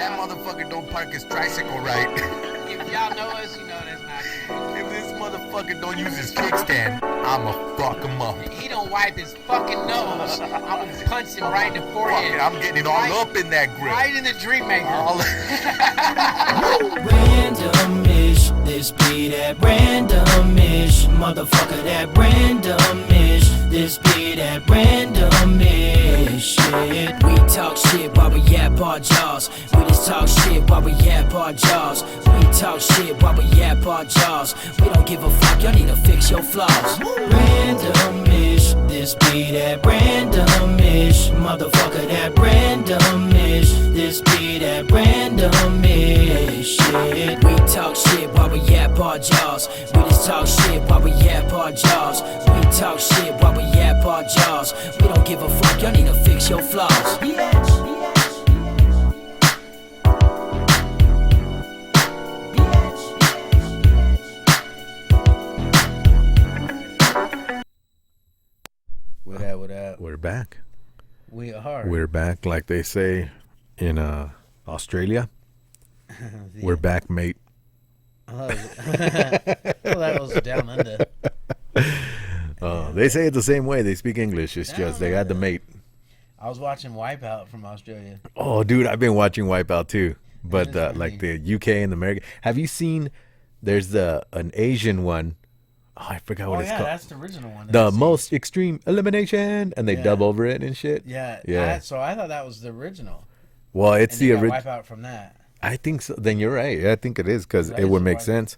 That motherfucker don't park his tricycle right. If y'all know us, you know that's not true. If this motherfucker don't use his kickstand, I'ma fuck him up. He don't wipe his fucking nose. I'm gonna punch him right in the Fuck forehead. it, I'm getting it all up in that grill. Right in the dream maker. Randomish, this be that randomish, motherfucker, that randomish, this be that randomish shit. We talk shit while we yap our jaws. We just talk shit while we yap our jaws. We talk shit while we yap our jaws. We don't give a fuck, y'all need to fix your flaws. Randomish, this be that randomish, motherfucker, that randomish, this be that randomish shit. We talk shit while we yap our jaws. We just talk shit while we yap our jaws. We talk shit while we yap our jaws. We don't give a fuck, y'all need to fix your flaws. What up? We're back. We are. We're back, like they say in Australia. We're back, mate. Well, that was down under. They say it the same way. They speak English. It's just they got the mate. I was watching Wipeout from Australia. Oh, dude, I've been watching Wipeout too. But That is like funny. the UK and America. Have you seen? There's an Asian one. Oh, I forgot what Oh it's yeah, called. that's the original one. The most extreme elimination, and they Yeah. dub over it and shit. Yeah, Yeah. So I thought that was the original. Well, it's And the they got original. Wipeout from that. I think so. Then you're right. Yeah, I think it is because That it is would a make Wipeout. sense.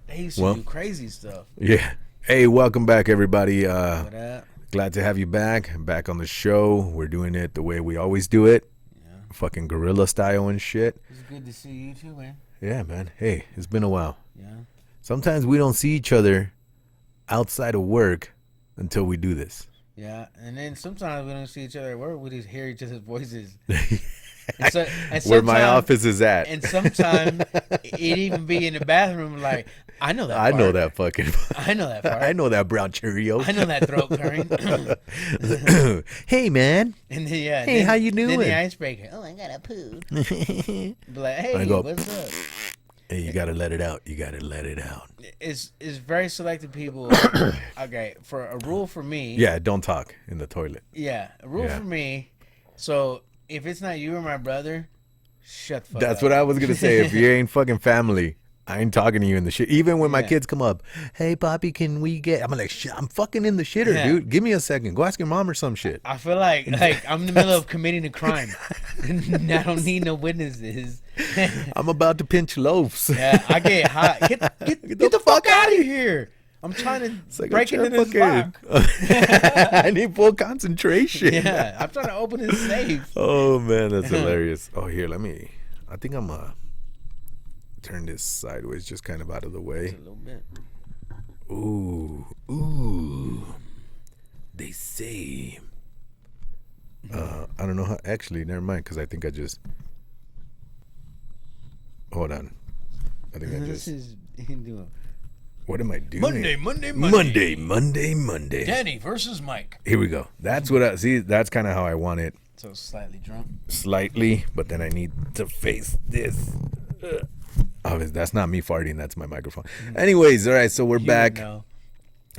They used to Well- do crazy stuff. Yeah. Hey, welcome back, everybody. What up? Glad to have you back. Back on the show. We're doing it the way we always do it. Yeah. Fucking gorilla style and shit. It's good to see you too, man. Yeah, man. Hey, it's been a while. Yeah. Sometimes we don't see each other outside of work until we do this. Yeah. And then sometimes we don't see each other at work. We just hear each other's voices. And so, and Where my sometime- office is at. And sometimes it even be in the bathroom like, I know that I know part. that fucking. I know that part. I know that brown Cheerio. I know that throat clearing. Hey, man. And then, yeah. Hey, then, how you Then doing? the icebreaker. Oh, I got a poo. Be like, hey, I go- what's up? Hey, you gotta let it out. You gotta let it out. It's very selective people. Okay, for a rule for me. Yeah, don't talk in the toilet. Yeah, a rule Yeah. for me. So if it's not you or my brother, shut the fuck That's up. what I was gonna say. If you ain't fucking family, I ain't talking to you in the shit. Even when my Yeah. kids come up, hey, Poppy, can we get? I'm like, shit, I'm fucking in the shitter, Yeah. dude. Give me a second. Go ask your mom or some shit. I feel like I'm in the middle of committing a crime. I don't need no witnesses. I'm about to pinch loaves. Yeah, I get hot. Get the fuck out of here. I'm trying to It's like, break I'm into this trying lock. I need full concentration. Yeah, I'm trying to open this safe. Oh man, that's hilarious. Oh, here, let me. I think I'm turn this sideways, just kind of out of the way. A little bit. Ooh. They say. I don't know how. Actually, never mind, because I think I just. Hold on. I think I This just. is doing What am I doing? Monday. Danny versus Mike. Here we go. That's what I see. That's kind of how I want it. So slightly drunk. Slightly, but then I need to face this. Oh, that's not me farting. That's my microphone. Anyways, all right. So we're You back. know.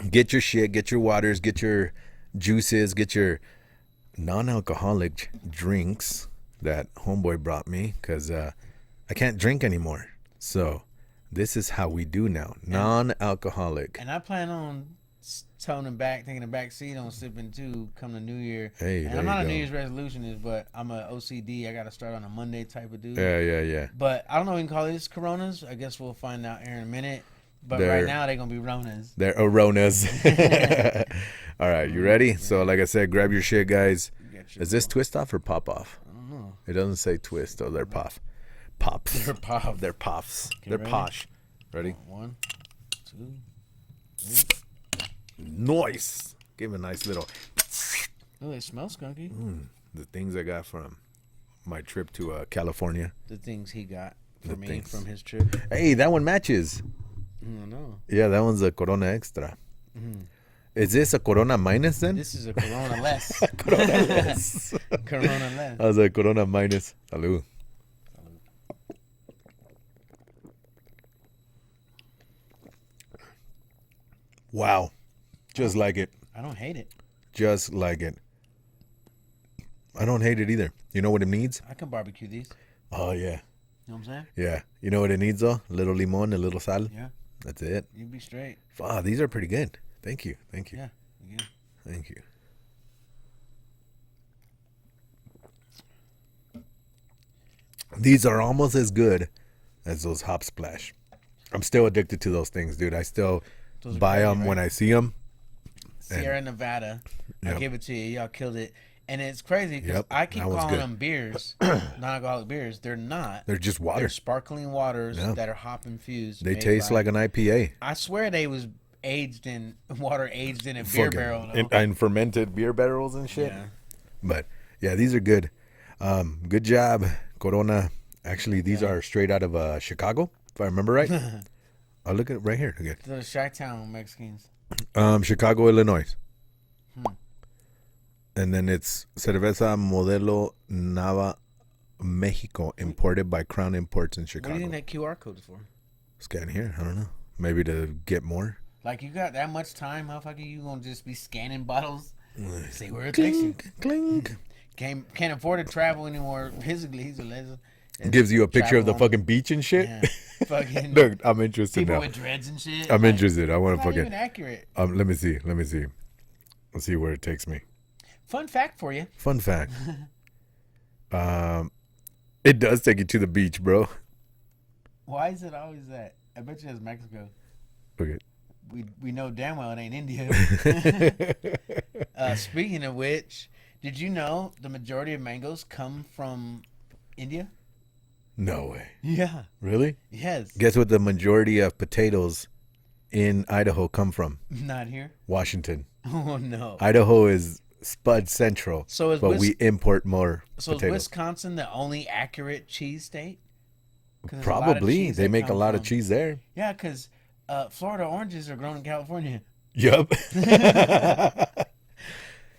Get your shit. Get your waters. Get your juices. Get your non-alcoholic drinks that homeboy brought me because I can't drink anymore. So this is how we do now. Non-alcoholic. And I plan on toning back, taking a back seat on sipping too come the new year. Hey, and there I'm not you a go. New Year's resolutionist, but I'm a OCD. I got to start on a Monday type of dude. Yeah. But I don't know if we can call these Coronas. I guess we'll find out here in a minute. But They're- right now they're gonna be Ronas. They're Aronas. All right, you ready? So like I said, grab your shit, guys. Get your- Is this twist off or pop off? I don't know. It doesn't say twist, oh, they're pops. Pops. They're pop. They're pops. Okay, They're ready? posh. Ready? 1, 2. Nice. Give him a nice little. Oh, it smells skunky. The things I got from my trip to California. The things he got for The me things. from his trip. Hey, that one matches. I don't know. Yeah, that one's a Corona Extra. Is this a Corona minus then? This is a Corona less. Corona less. Corona less. I was like, Corona minus. Salud. Wow. Just like it. I don't hate it. Just like it. I don't hate it either. You know what it needs? I can barbecue these. Oh, yeah. You know what I'm saying? Yeah. You know what it needs, though? A little limon, a little sal. Yeah. That's it. You'd be straight. Ah, these are pretty good. Thank you. Thank you. Yeah. Yeah. Thank you. These are almost as good as those Hop Splash. I'm still addicted to those things, dude. I still Those are buy crazy, them right? when I see them. Sierra Nevada. Yep. I give it to you. Y'all killed it. And it's crazy because Yep, I keep that was calling good. them beers, non-alcoholic beers. They're not. They're just water. They're sparkling waters Yeah. that are hop infused. They made taste by- like an IPA. I swear they was aged in water, aged in a beer Fucking- barrel. Though. and fermented beer barrels and shit. Yeah. But yeah, these are good. Good job, Corona. Actually, these are straight out of Chicago, if I remember right. I'll look at it right here again. The Chi-Town Mexicans. Chicago, Illinois. And then it's Cerveza Modelo Nava Mexico, imported by Crown Imports in What do Chicago. you think that QR code is for? Scan here. I don't know. Maybe to get more. Like you got that much time, motherfucker? You gonna just be scanning bottles? See where it takes you. Clink. Can't afford to travel anymore physically. He's a legend. Gives you a picture of the Travel on- fucking beach and shit. Yeah. Fucking Look, I'm interested people now. with dreads and shit. I'm like, interested. I want Not to even fucking. accurate. Let me see. Let's see where it takes me. Fun fact for you. Fun fact. It does take you to the beach, bro. Why is it always that? I bet you it's Mexico. Okay. We know damn well it ain't India. Speaking of which, did you know the majority of mangoes come from India? No way. Yeah. Really? Yes. Guess what the majority of potatoes in Idaho come from? Not here. Washington. Oh no. Idaho is Spud Central, So is but we import more So is potatoes. Wisconsin the only accurate cheese state? 'Cause there's a lot of Probably. cheese They that make a come lot of from- cheese there. Yeah, because Florida oranges are grown in California. Yup.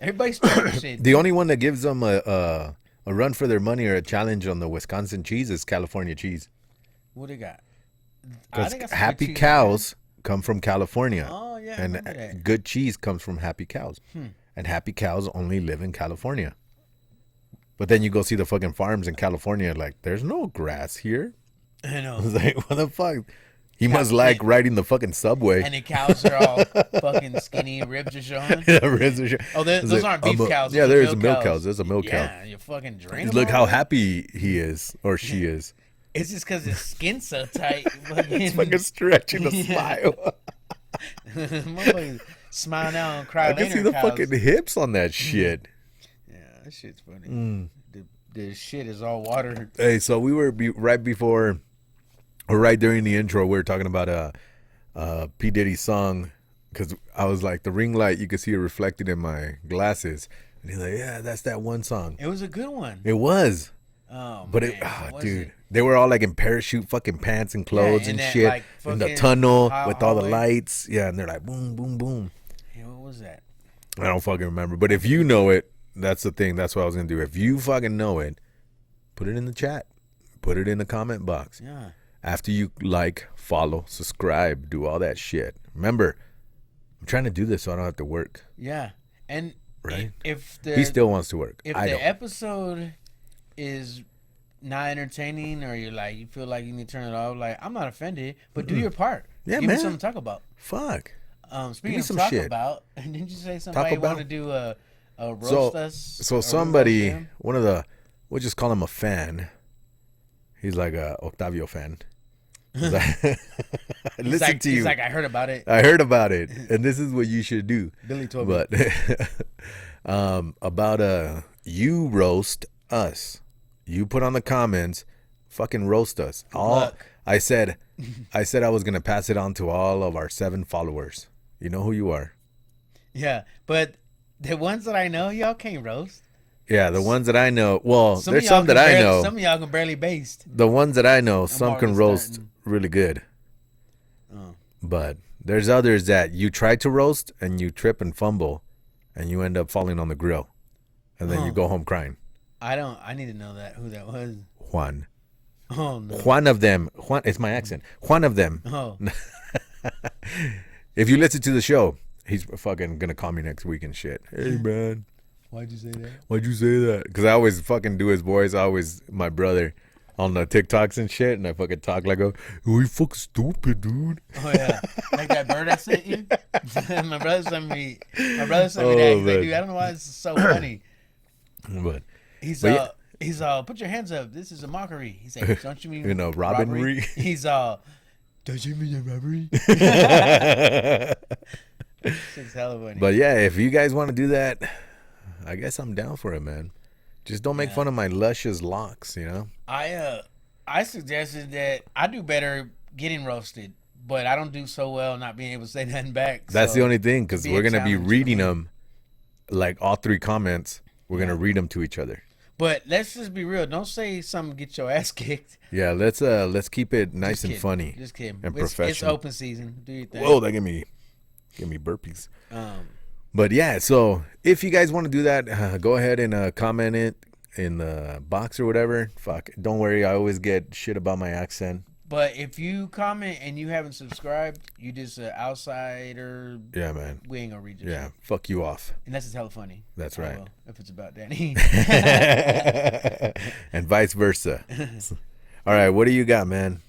Everybody's trying shit. The only one that gives them a run for their money or a challenge on the Wisconsin cheese is California cheese. What they got? I Because think that's some happy good cheese, cows come from California. man. Oh yeah, I and remember that. good cheese comes from happy cows. And happy cows only live in California. But then you go see the fucking farms in California, like, there's no grass here. I know. I was like, what the fuck? He must like riding the fucking subway. And the cows are all fucking skinny, ribs are showing. Oh, those aren't beef cows. Yeah, those are there's a milk cows. There's a milk cow. Yeah, you fucking drink. Look how happy he is or she is. It's just because his skin's so tight. He's fucking stretching a smile. Motherfuckers smiling out and cry I later. can see the cows. fucking hips on that shit. Yeah, that shit's funny. Mm. The shit is all water. Hey, so we were right before, or right during the intro, we were talking about P. Diddy's song, because I was like, the ring light, you could see it reflected in my glasses. And he's like, yeah, that's that one song. It was a good one. It was. Oh, But man, it, was dude, it? they were all like in parachute fucking pants and clothes in and that, shit. like, in the fucking tunnel hall- with all the hallway. lights. Yeah, and they're like, boom, boom, boom. Hey, what was that? I don't fucking remember. But if you know it, that's the thing. That's what I was going to do. If you fucking know it, put it in the chat. Put it in the comment box. Yeah. After you like, follow, subscribe, do all that shit. Remember, I'm trying to do this so I don't have to work. Yeah. And Right. if the He still wants to work. if I the don't. episode is not entertaining or you're like you feel like you need to turn it off, like I'm not offended, but do your part. Yeah, Give man. me something to talk about. Fuck. Speaking me of some talk shit. about, didn't you say somebody about- want to do a roast us? So or somebody, roast him? one of the, we'll just call him a fan. He's like a Octavio fan. He's like, He's listen like, to he's you. like, I heard about it. I heard about it, and this is what you should do. Billy told me. But about you roast us. You put on the comments, fucking roast us. luck. I said I was gonna pass it on to all of our 7 followers. You know who you are. Yeah, but the ones that I know, y'all can't roast. Yeah, the ones that I know. Well, Some there's of y'all some that can I barely- know. Some of y'all can barely baste. The ones that I know, some can already roast starting. really good. Oh. But there's others that you try to roast and you trip and fumble and you end up falling on the grill. And then you Oh. go home crying. I need to know who that was. Juan. Oh no. Juan of them. Juan, it's my accent. Juan of them. Oh. If you listen to the show, he's fucking gonna call me next week and shit. Hey man, Why'd you say that? why'd you say that? Because I always fucking do his voice. I always my brother on the TikToks and shit, and I fucking talk like a, oh, you fucking stupid, dude. Oh yeah, like that bird I sent you. my brother sent me that. He's like, man. dude, I don't know why this is so funny. But He's But yeah. he's put your hands up. This is a mockery. He's like, don't you mean You know, robbery? He's don't you mean a robbery? It's hella funny. but yeah, if you guys want to do that, I guess I'm down for it, man. Just don't make Yeah. fun of my luscious locks, you know. I suggested that I do better getting roasted, but I don't do so well not being able to say nothing back. That's so the only thing, because be a we're gonna be challenge for reading me. them, like all 3 comments. We're gonna read them to each other. But let's just be real. Don't say something get your ass kicked. Yeah, let's keep it nice Just and kidding. funny. Just kidding. and It's professional. open season. Do your thing. Whoa, that give me burpees. Um, But yeah, so if you guys want to do that, go ahead and comment it in the box or whatever. Fuck, don't worry. I always get shit about my accent. but if you comment and you haven't subscribed, you just an outsider. Yeah, man. We ain't gonna read your Yeah, shit. fuck you off. Unless it's hella funny. That's I right. will, if it's about Danny. And vice versa. All right, what do you got, man?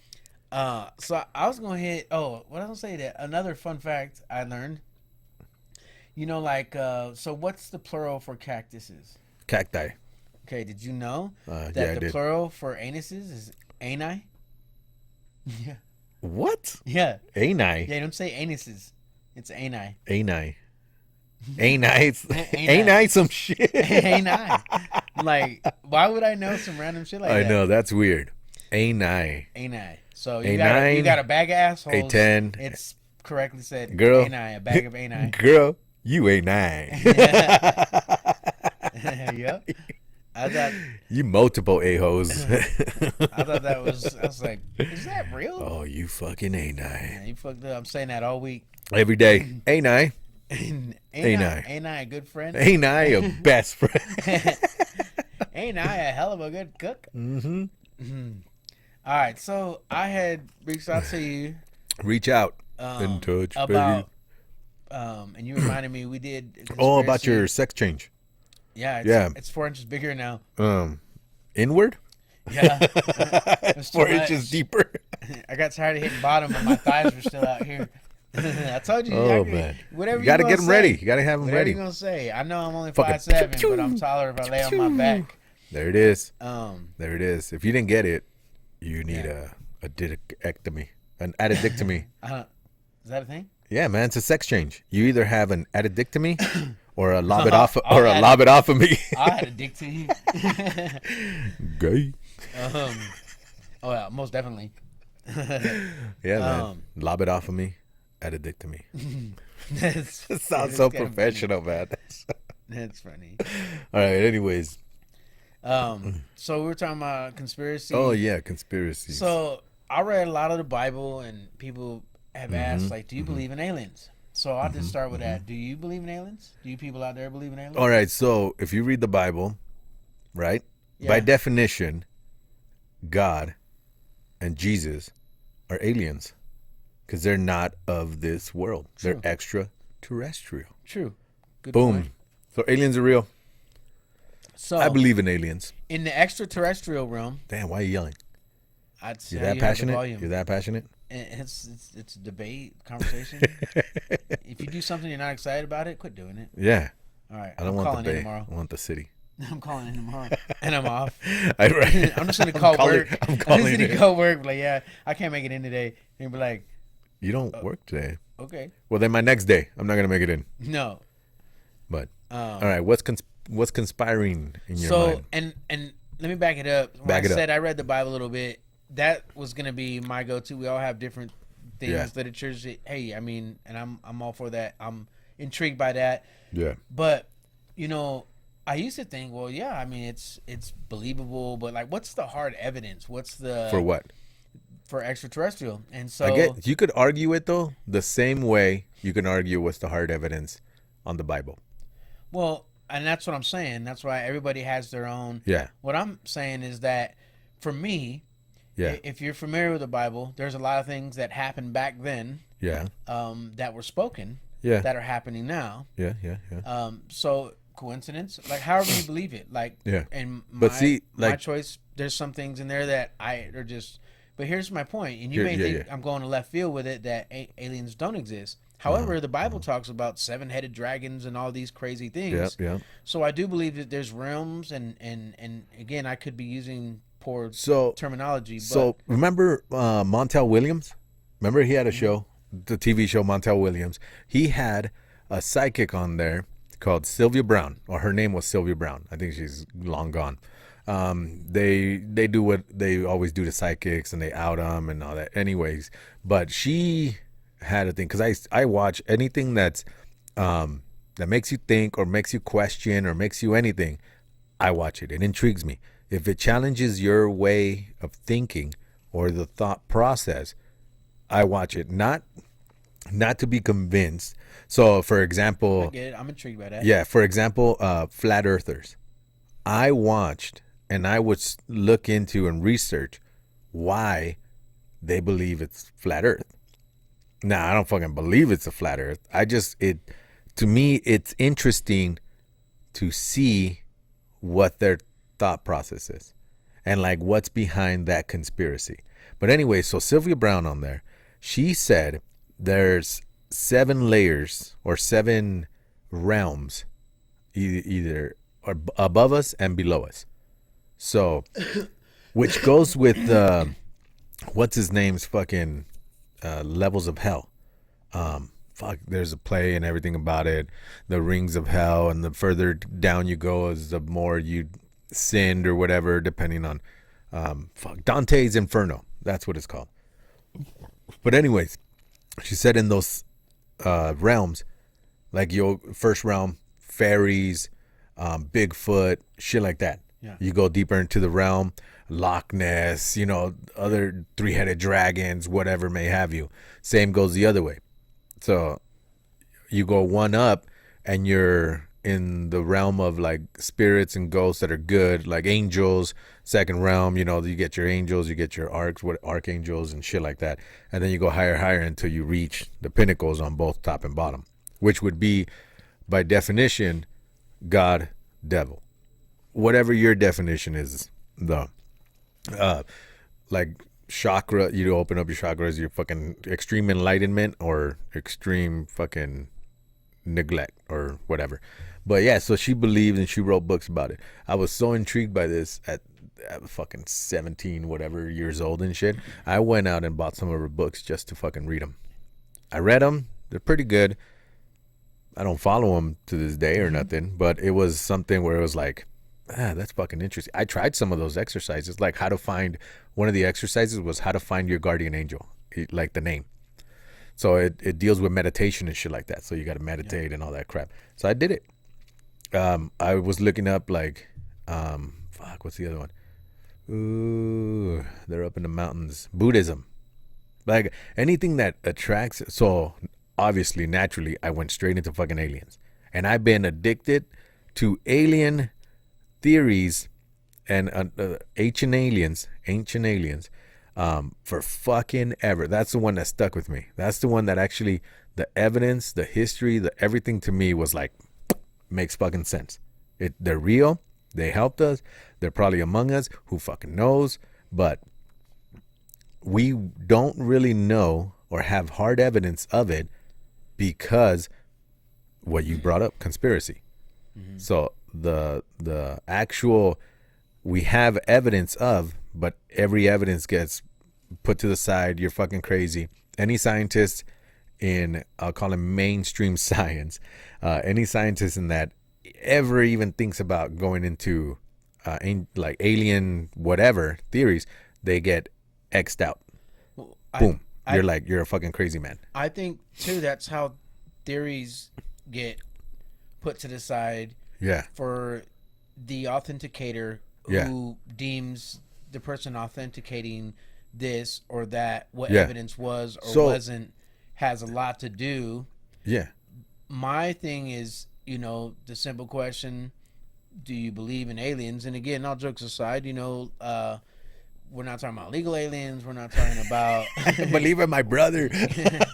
So I was gonna hit. Oh, what I was gonna say that another fun fact I learned. You know, like, so what's the plural for cactuses? Cacti. Okay, did you know Yeah, that I the did. plural for anuses is ani? Yeah, What? yeah, Ani. yeah. Don't say anuses. It's ani. Ani. Ani. Ani. Ani some shit. ani. Like, why would I know some random shit like I that? know, that's weird. Ani. Ani. So A you got nine, you got a bag of assholes. A 10. It's correctly said. Girl. Ani, a bag of ani. Girl, you ain't nine. Yep. I thought You multiple a-hoes. I thought that was. I was like, is that real? Oh, you fucking ain't Yeah, nine. you fucked up. I'm saying that all week. Every day. Ain't I? Ain't Ain't I? I? Ain't I a good friend? Ain't I a best friend? Ain't I a hell of a good cook? Mm-hmm. All right, so I had reached out to you Reach out. um, In touch, about, and you reminded me we did. a Oh, about conspiracy. your sex change. Yeah, it's 4 inches bigger now. Inward? Yeah, It's too 4 much. inches deeper. I got tired of hitting bottom, but my thighs were still out here. I told you. Oh, I could- man. Whatever You got to gonna get them say. ready. You got to have them Whatever ready. you gonna say? I know I'm only Fucking 5'7", but I'm taller if I lay on my back. There it is. Um, There it is. If you didn't get it, you need a didectomy, an addictomy. is that a thing? Yeah, man, it's a sex change. You either have an addictomy or a lob it off, I'll or a add- lob it off of me. I had a dick to you. Gay. Oh yeah, most definitely. Yeah, man. Um, Lob it off of me. Addictomy. That's, It sounds it's so kinda funny. professional, man. That's funny. All right. Anyways. So we were talking about conspiracy. Oh yeah, conspiracies. So I read a lot of the Bible, and people have asked, Mm-hmm. like, do you believe in aliens? So I'll just start with that. Do you believe in aliens? Do you people out there believe in aliens? All right. So if you read the Bible, right, by Yeah. definition, God and Jesus are aliens because they're not of this world. True. They're extraterrestrial. True. Good Boom. point. So aliens are real. So I believe in aliens. in the extraterrestrial realm, Damn, why are you yelling? I'd say You're that you have the passionate? volume. You're that passionate? It's a debate, conversation. If you do something you're not excited about it, quit doing it. Yeah. All right. I don't I'm want calling the in bay. tomorrow. I want the city. I'm calling in tomorrow, and I'm off. I'm I'm just gonna call work. I'm I'm calling just gonna it. call work. Like, yeah, I can't make it in today. And be like, You don't work today. okay, Well, then my next day, I'm not gonna make it in. no. But all right, what's conspiring in your So mind? and let me back it up. When Back I it up. said I read the Bible a little bit, that was gonna be my go-to. We all have different things, Yeah. literatures. Hey, I mean, and I'm all for that. I'm intrigued by that. Yeah. But you know, I used to think, well, yeah, I mean, it's believable, but like, what's the hard evidence? What's the For what? for extraterrestrial? And so I get you could argue it though the same way you can argue what's the hard evidence on the Bible. well, and that's what I'm saying. That's why everybody has their own. Yeah. What I'm saying is that for me, Yeah. If you're familiar with the Bible, there's a lot of things that happened back then Yeah. that were spoken Yeah. that are happening now. Yeah. Yeah. Yeah. So coincidence, like however you believe it, like Yeah. and But see, my like- choice. There's some things in there that are just. But here's my point, and you may Yeah, think yeah. I'm going to left field with it that aliens don't exist. However, the Bible Uh-huh. talks about 7-headed dragons and all these crazy things. Yeah. Yeah. So I do believe that there's realms, and again, I could be using poor So terminology. But So remember Montel Williams? Remember he had a show, the TV show Montel Williams. He had a psychic on there called Sylvia Brown, or her name was Sylvia Brown. I think she's long gone. They do what they always do to psychics, and they out them and all that. Anyways, but she had a thing because I watch anything that's that makes you think or makes you question or makes you anything. I watch it. It intrigues me. If it challenges your way of thinking or the thought process, I watch it. Not to be convinced. So, for I example, get it. I'm intrigued by that. yeah, for example, flat earthers. I watched and I would look into and research why they believe it's flat earth. Now, I don't fucking believe it's a flat earth. To me, it's interesting to see what their thought process is and like what's behind that conspiracy. But anyway, so Sylvia Brown on there, she said there's 7 layers or 7 realms, either above us and below us. So, which goes with what's his name's fucking levels of hell. There's a play and everything about it, the rings of hell, and the further down you go is the more you sinned or whatever, depending on Dante's Inferno. That's what it's called. But anyways, she said in those realms, like your first realm, fairies, Bigfoot, shit like that. Yeah. You go deeper into the realm, Loch Ness, other 3-headed dragons, whatever may have you. Same goes the other way. So you go one up and you're in the realm of like spirits and ghosts that are good, like angels. Second realm, you get your angels, you get your archangels and shit like that. And then you go higher until you reach the pinnacles on both top and bottom, which would be by definition God, devil. Whatever your definition is, though. Like chakra, you open up your chakras, your fucking extreme enlightenment or extreme fucking neglect or whatever. But yeah, so she believed and she wrote books about it. I was so intrigued by this at fucking 17 whatever years old and shit. I went out and bought some of her books just to fucking read them. I read them. They're pretty good. I don't follow them to this day or nothing, but it was something where it was like, that's fucking interesting. I tried some of those exercises, like how to find, one of the exercises was how to find your guardian angel, like the name. So it deals with meditation and shit like that. So you got to meditate and all that crap. So I did it. I was looking up like, what's the other one? Ooh, they're up in the mountains. Buddhism. Like anything that attracts. So obviously, naturally, I went straight into fucking aliens. And I've been addicted to alien theories and ancient aliens for fucking ever. That's the one that stuck with me. That's the one that actually, the evidence, the history, the everything to me was like, makes fucking sense. They're real. They helped us. They're probably among us. Who fucking knows? But we don't really know or have hard evidence of it because what you brought up, conspiracy. Mm-hmm. So the actual, we have evidence of, but every evidence gets put to the side. You're fucking crazy. Any scientist in, I'll call him mainstream science, any scientist in that ever even thinks about going into like alien whatever theories, they get X'd out. Well, boom. You're a fucking crazy man. I think too that's how theories get put to the side. Yeah. For the authenticator who deems the person authenticating this or that, what evidence was or wasn't, has a lot to do. Yeah. My thing is, the simple question, do you believe in aliens? And again, all jokes aside, we're not talking about legal aliens. We're not talking about believe in my brother. Because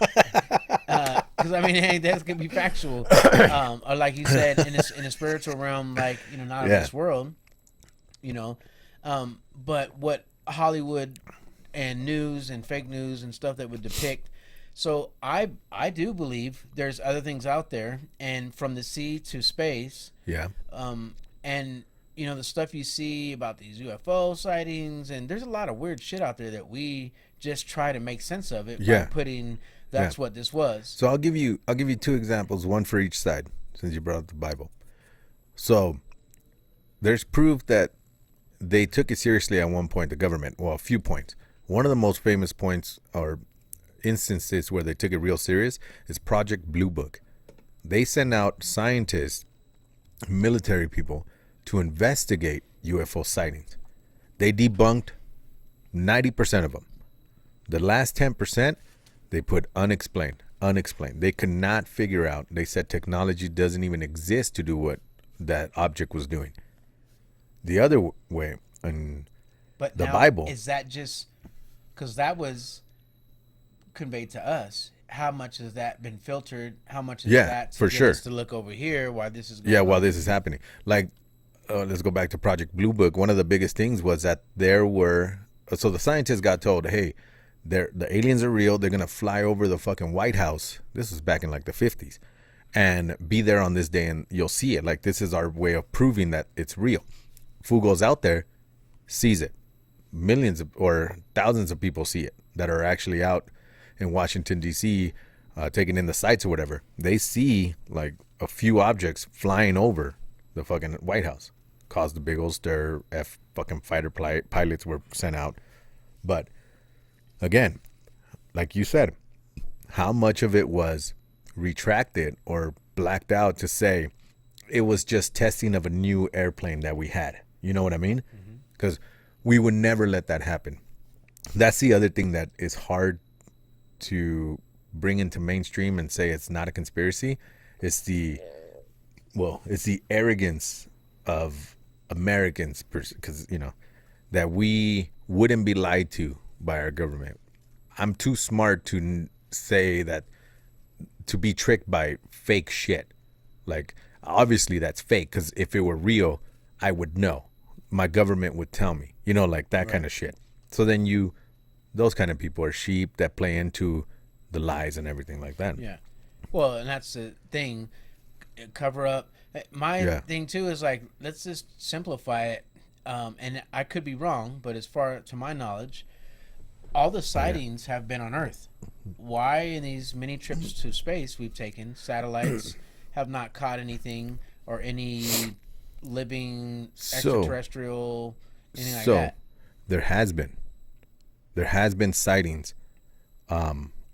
I mean, hey, that could be factual, or like you said, in a spiritual realm, like not of this world, But what Hollywood and news and fake news and stuff that would depict. So I do believe there's other things out there, and from the sea to space. Yeah. And the stuff you see about these UFO sightings, and there's a lot of weird shit out there that we just try to make sense of it by putting that's what this was. So I'll give you 2 examples, one for each side, since you brought up the Bible. So there's proof that they took it seriously at one point, the government. Well, a few points. One of the most famous points or instances where they took it real serious is Project Blue Book. They sent out scientists, military people, to investigate UFO sightings. They debunked 90% of them. The last 10%, they put unexplained. They could not figure out. They said technology doesn't even exist to do what that object was doing. The other way, in the Bible. Is that just because that was conveyed to us? How much has that been filtered? How much is that to for sure us to look over here while this is going on? While this is happening? Like, let's go back to Project Blue Book. One of the biggest things was that so the scientists got told, hey, the aliens are real. They're going to fly over the fucking White House. This was back in like the 50s. And be there on this day and you'll see it. Like, this is our way of proving that it's real. Fool goes out there, sees it. Millions or thousands of people see it that are actually out in Washington, D.C., taking in the sights or whatever. They see like a few objects flying over the fucking White House. Caused a big old stir. Fucking fighter pilots were sent out. But again, like you said, how much of it was retracted or blacked out to say it was just testing of a new airplane that we had? You know what I mean? Because we would never let that happen. That's the other thing that is hard to bring into mainstream and say it's not a conspiracy. It's the arrogance of Americans, because that we wouldn't be lied to by our government. I'm too smart to say that, to be tricked by fake shit. Like, obviously that's fake, because if it were real, I would know. My government would tell me, like that kind of shit. So then those kind of people are sheep that play into the lies and everything like that. Yeah. Well, and that's the thing. Cover up. My thing too is like, let's just simplify it. And I could be wrong, but as far to my knowledge, all the sightings have been on Earth. Why in these many trips to space we've taken, satellites have not caught anything or any living extraterrestrial, anything like that? There has been sightings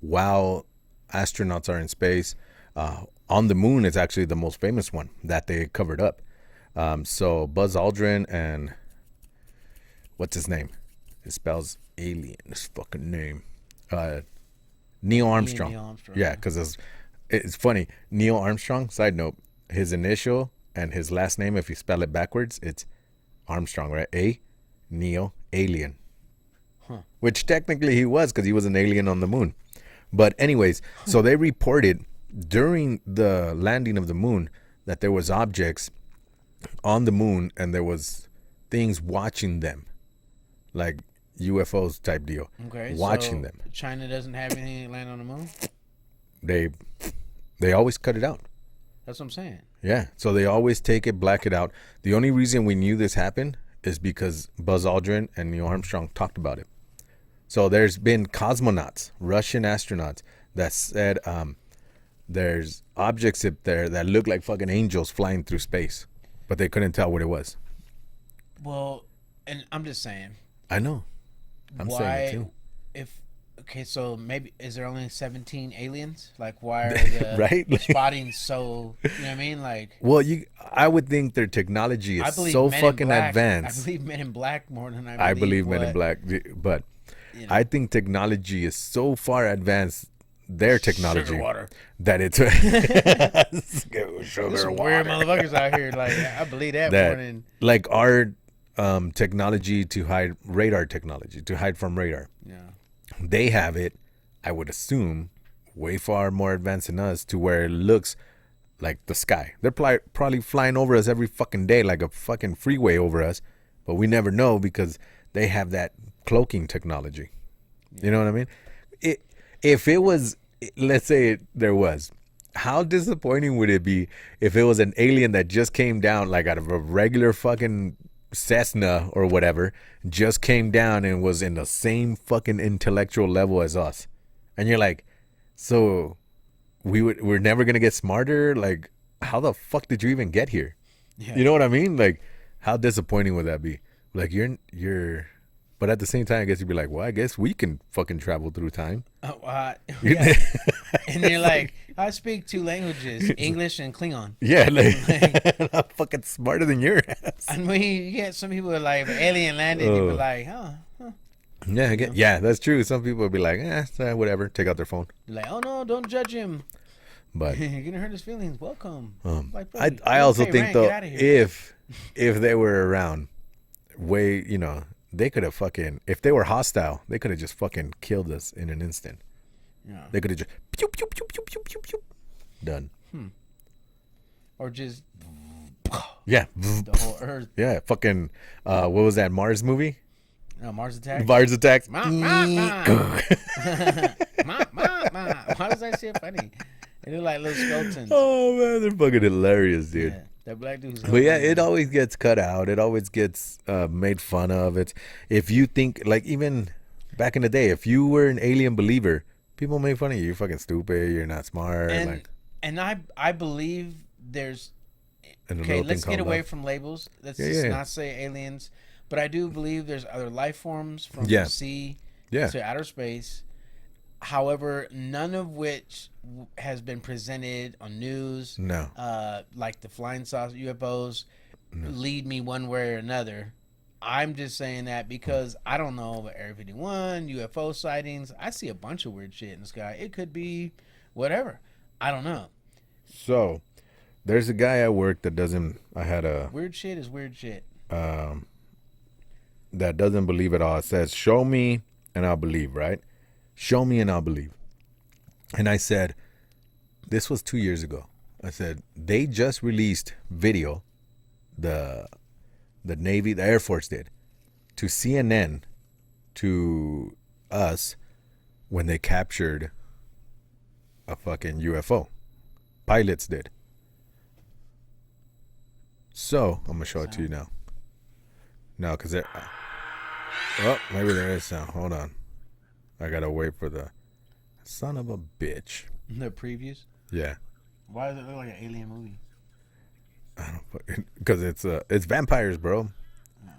while astronauts are in space. On the moon is actually the most famous one that they covered up. So Buzz Aldrin and what's his name? It spells alien. His fucking name. Neil Armstrong. Neil Armstrong. Yeah, because it's funny. Neil Armstrong. Side note: his initial and his last name, if you spell it backwards, it's Armstrong, right? Neil alien. Which technically he was, because he was an alien on the moon. But anyways, so they reported during the landing of the moon that there was objects on the moon and there was things watching them, like UFOs type deal. Okay, watching them. China doesn't have anything land on the moon? They always cut it out. That's what I'm saying. Yeah, so they always take it, black it out. The only reason we knew this happened is because Buzz Aldrin and Neil Armstrong talked about it. So there's been cosmonauts, Russian astronauts, that said there's objects up there that look like fucking angels flying through space, but they couldn't tell what it was. Well, and I'm just saying. I know. I'm saying it too. So maybe, is there only 17 aliens? Like, why are the right? spotting so, you know what I mean? Like, well, I would think their technology is so fucking advanced. I believe Men in Black more than I believe Men in Black, but I think technology is so far advanced, their technology, that it's sugar water. Weird motherfuckers out here. Like, I believe that more than like our technology to hide radar technology, to hide from radar. Yeah. They have it, I would assume, way far more advanced than us to where it looks like the sky. They're probably flying over us every fucking day like a fucking freeway over us, but we never know because they have that cloaking technology. You know what I mean? If it was, let's say there was, how disappointing would it be if it was an alien that just came down like out of a regular fucking Cessna or whatever, just came down and was in the same fucking intellectual level as us, and you're like, so we're never gonna get smarter? Like, how the fuck did you even get here? Yeah. You know what I mean? Like, how disappointing would that be? Like, you're but at the same time, I guess you'd be like, well, I guess we can fucking travel through time. Oh, yeah. And you're like, I speak 2 languages, English and Klingon. Yeah, like I'm fucking smarter than your ass. I mean, you get some people like, if an alien landed, you'd be like, huh. Yeah, that's true. Some people would be like, whatever, take out their phone. You're like, oh no, don't judge him. But you're gonna hurt his feelings. Welcome. Like, I also think though, if they were around, they could have fucking, if they were hostile, they could have just fucking killed us in an instant. Yeah. They could have just pew, pew, pew, pew, pew, pew, pew, done. Or just Yeah. the whole Earth. Yeah, fucking what was that Mars movie? No, Mars Attacks. Mars Attacks. Ma. Why does that shit funny? They look like little skeletons. Oh man, they're fucking hilarious, dude. Yeah, that black dude's. But yeah, it always gets cut out. It always gets made fun of. It's, if you think, like, even back in the day, if you were an alien believer, people made fun of you. You're fucking stupid. You're not smart. And I believe there's. And Okay, let's get away from labels. Let's not say aliens. But I do believe there's other life forms from the sea to outer space. However, none of which has been presented on news. No. Like the flying saucer UFOs lead me one way or another. I'm just saying that because I don't know about Area 51, UFO sightings. I see a bunch of weird shit in the sky. It could be whatever. I don't know. So, there's a guy at work that doesn't. Weird shit is weird shit. That doesn't believe it all. It says, show me and I'll believe, right? Show me and I'll believe. And I said, this was 2 years ago. I said, they just released video, the Navy, the Air Force did, to CNN, to us, when they captured a fucking UFO. Pilots did. So, I'm going to show it to you now. No, because they're... Oh, maybe there is sound. Hold on. I got to wait for the... Son of a bitch. The previews? Yeah. Why does it look like an alien movie? I don't... Because it's vampires, bro. No.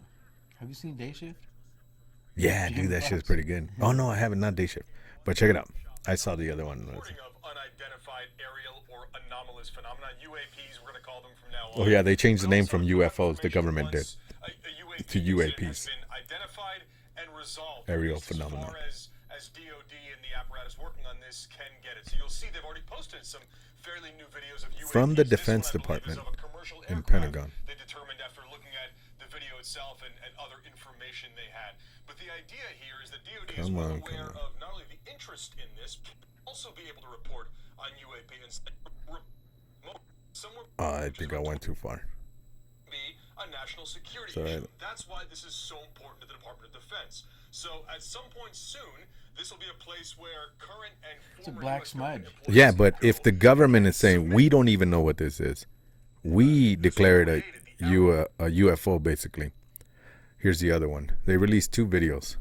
Have you seen Day Shift? Yeah, dude, that shit's pretty good. Oh, no, I haven't. Not Day Shift. But check it out. I saw the other one. Reporting of unidentified aerial or anomalous phenomena, UAPs, we're going to call them from now Oh, on. yeah, they changed the name from UFOs. The government did. To UAPs. Been identified and resolved. Aerial phenomena. As far as DOD and the apparatus working on this can get it. So you'll see they've already posted some fairly new videos of UAPs. From the This Defense one, I believe, is Department of a commercial in aircraft. Pentagon. They determined after looking at the video itself and other information they had. But the idea here is that DOD is well aware of not only the interest in this, but also be able to report on UAP and somewhere. I think I went too far. Be a national security So issue. That's why this is so important to the Department of Defense. So at some point soon, this will be a place where current and former black US smudge. employees Yeah, but if the government is saying we don't even know what this is, we declare it a UFO, basically. Here's the other one. They released 2 videos.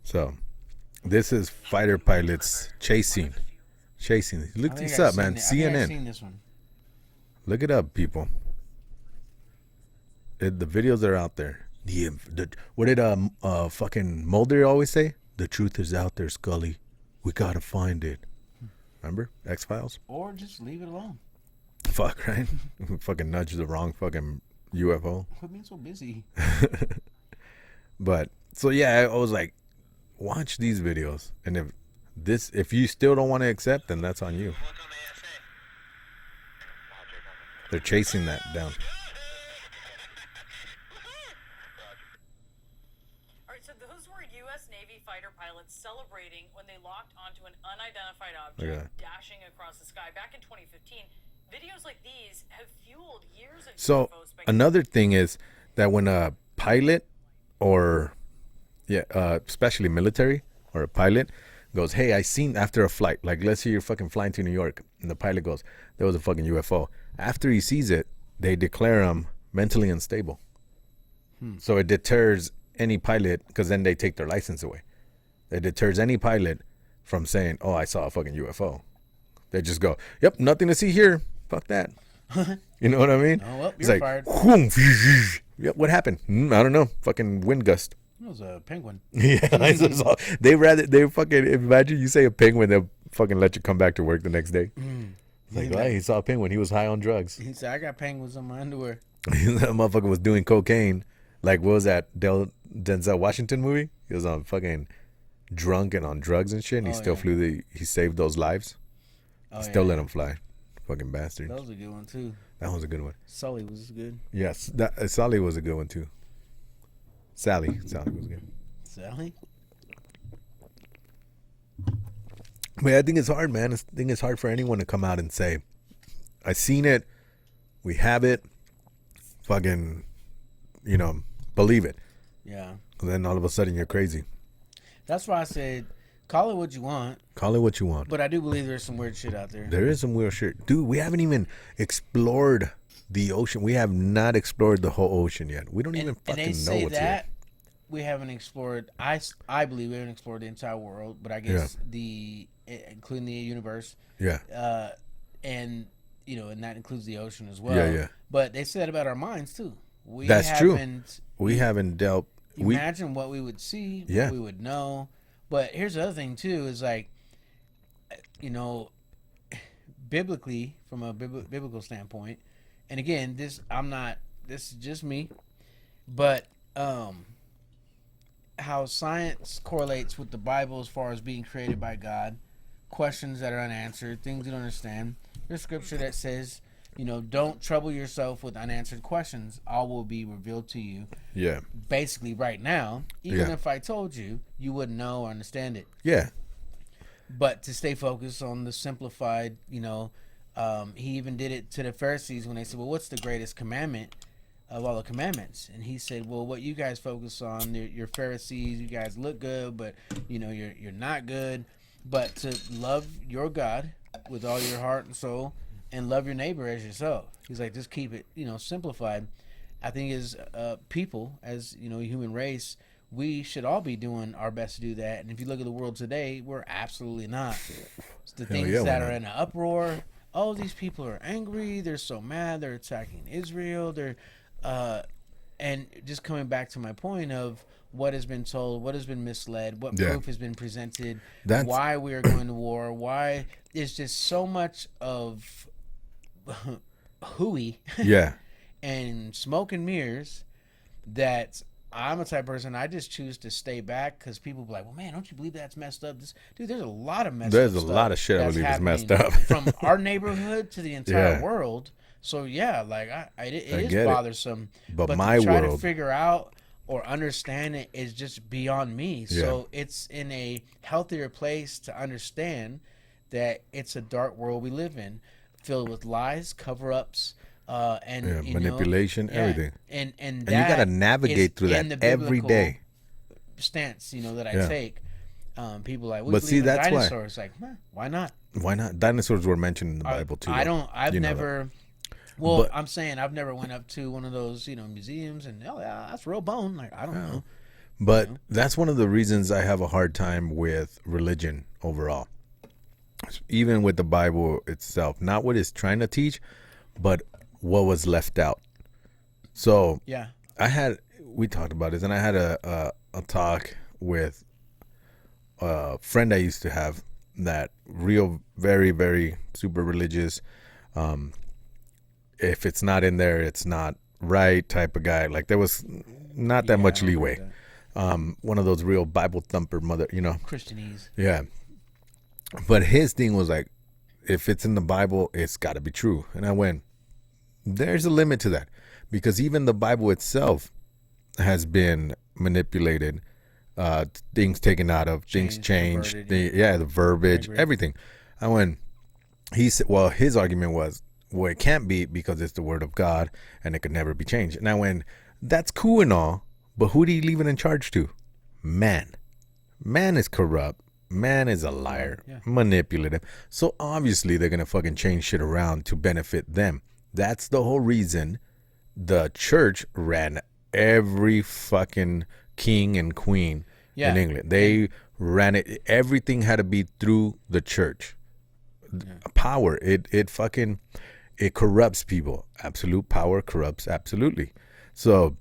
So, this is fighter pilots chasing. Look this up, man. I think I've CNN. seen this one. Look it up, people. The videos are out there. What did fucking Mulder always say? The truth is out there, Scully. We gotta find it. Remember X-Files? Or just leave it alone. Fuck, right? Fucking nudge the wrong fucking UFO. Quit being so busy. But so yeah, I was like, watch these videos, and if you still don't want to accept, then that's on you. They're chasing that down. All right, so those were U.S. Navy fighter pilots celebrating when they locked onto an unidentified object dashing across the sky back in 2015. Videos like these have fueled years of So UFO speculation. another thing is that when a pilot or especially military or a pilot goes, hey, I seen after a flight, like let's say you're fucking flying to New York and the pilot goes, there was a fucking UFO. After he sees it, they declare him mentally unstable. So it deters any pilot, because then they take their license away. It deters any pilot from saying, oh, I saw a fucking UFO. They just go, yep, nothing to see here. Fuck that. You know what I mean? Oh, well, It's you're like, fired. Yep, what happened? I don't know. Fucking wind gust. It was a penguin. Yeah, they fucking imagine you say a penguin, they'll fucking let you come back to work the next day. It's like, hey, he saw a penguin. He was high on drugs. He said, I got penguins on my underwear. That motherfucker was doing cocaine. Like, what was that Denzel Washington movie? He was on fucking drunk and on drugs and shit. And he still he saved those lives. Still let him fly. Fucking bastard. That was a good one, too. That was a good one. Sully was good. Yes, Sally was a good one too. Sally was good. Sally? But I think it's hard, man. I think it's hard for anyone to come out and say, I seen it, we have it, fucking, believe it. Yeah. And then all of a sudden you're crazy. That's why I said, call it what you want. Call it what you want. But I do believe there's some weird shit out there. There is some weird shit. Dude, we haven't even explored the ocean. We have not explored the whole ocean yet. We don't even fucking know what's here. We haven't explored, I believe we haven't explored the entire world, but I guess including the universe. Yeah. And, and that includes the ocean as well. Yeah. But they said about our minds too. That's true. We haven't dealt. Imagine what we would see, what we would know. But here's the other thing too, is like, biblically, from a biblical standpoint, and again, this is just me, but how science correlates with the Bible as far as being created by God, questions that are unanswered, things you don't understand. There's scripture that says, don't trouble yourself with unanswered questions. All will be revealed to you. Yeah. Basically, right now, even if I told you, you wouldn't know or understand it. Yeah. But to stay focused on the simplified, he even did it to the Pharisees when they said, well, what's the greatest commandment of all the commandments? And he said, well, what you guys focus on, you're Pharisees, you guys look good, but, you're not good. But to love your God with all your heart and soul, and love your neighbor as yourself. He's like, just keep it, simplified. I think as people, as, human race, we should all be doing our best to do that. And if you look at the world today, we're absolutely not. It's the things that are in an uproar. Oh, these people are angry. They're so mad. They're attacking Israel. And just coming back to my point of what has been told, what has been misled, what proof has been presented, why we are going to war, why there's just so much of hooey and smoke and mirrors that I'm a type of person, I just choose to stay back because people be like, well, man, don't you believe that's messed up? There's a lot of messed up stuff. There's a lot of shit I believe is messed up. From our neighborhood to the entire world. So, it is bothersome. But my to try world, to figure out or understand it is just beyond me. So it's in a healthier place to understand that it's a dark world we live in, filled with lies, cover-ups, and manipulation, everything. And you got to navigate through that every day. Stance, that I take. People are like, but see, that's dinosaurs. Like, why not? Why not? Dinosaurs were mentioned in the Bible too. I've never. Well, I'm saying I've never went up to one of those, museums and that's real bone. Like, I don't know. But that's one of the reasons I have a hard time with religion overall. Even with the Bible itself, not what it's trying to teach, but what was left out. So we talked about this, and I had a talk with a friend I used to have that real, very, very super religious. If it's not in there, it's not right type of guy. Like, there was not that much leeway. One of those real Bible thumper Christianese. Yeah. But his thing was like, if it's in the Bible, it's got to be true. And I went, there's a limit to that, because even the Bible itself has been manipulated, things taken out of, things changed, the verbiage, everything. And when he said, well, his argument was, well, it can't be because it's the word of God and it could never be changed. Now, when that's cool and all, but who do you leave it in charge to? Man. Man is corrupt. Man is a liar, manipulative. So obviously they're going to fucking change shit around to benefit them. That's the whole reason the church ran every fucking king and queen in England. They ran it. Everything had to be through the church. Power. It corrupts people. Absolute power corrupts absolutely. So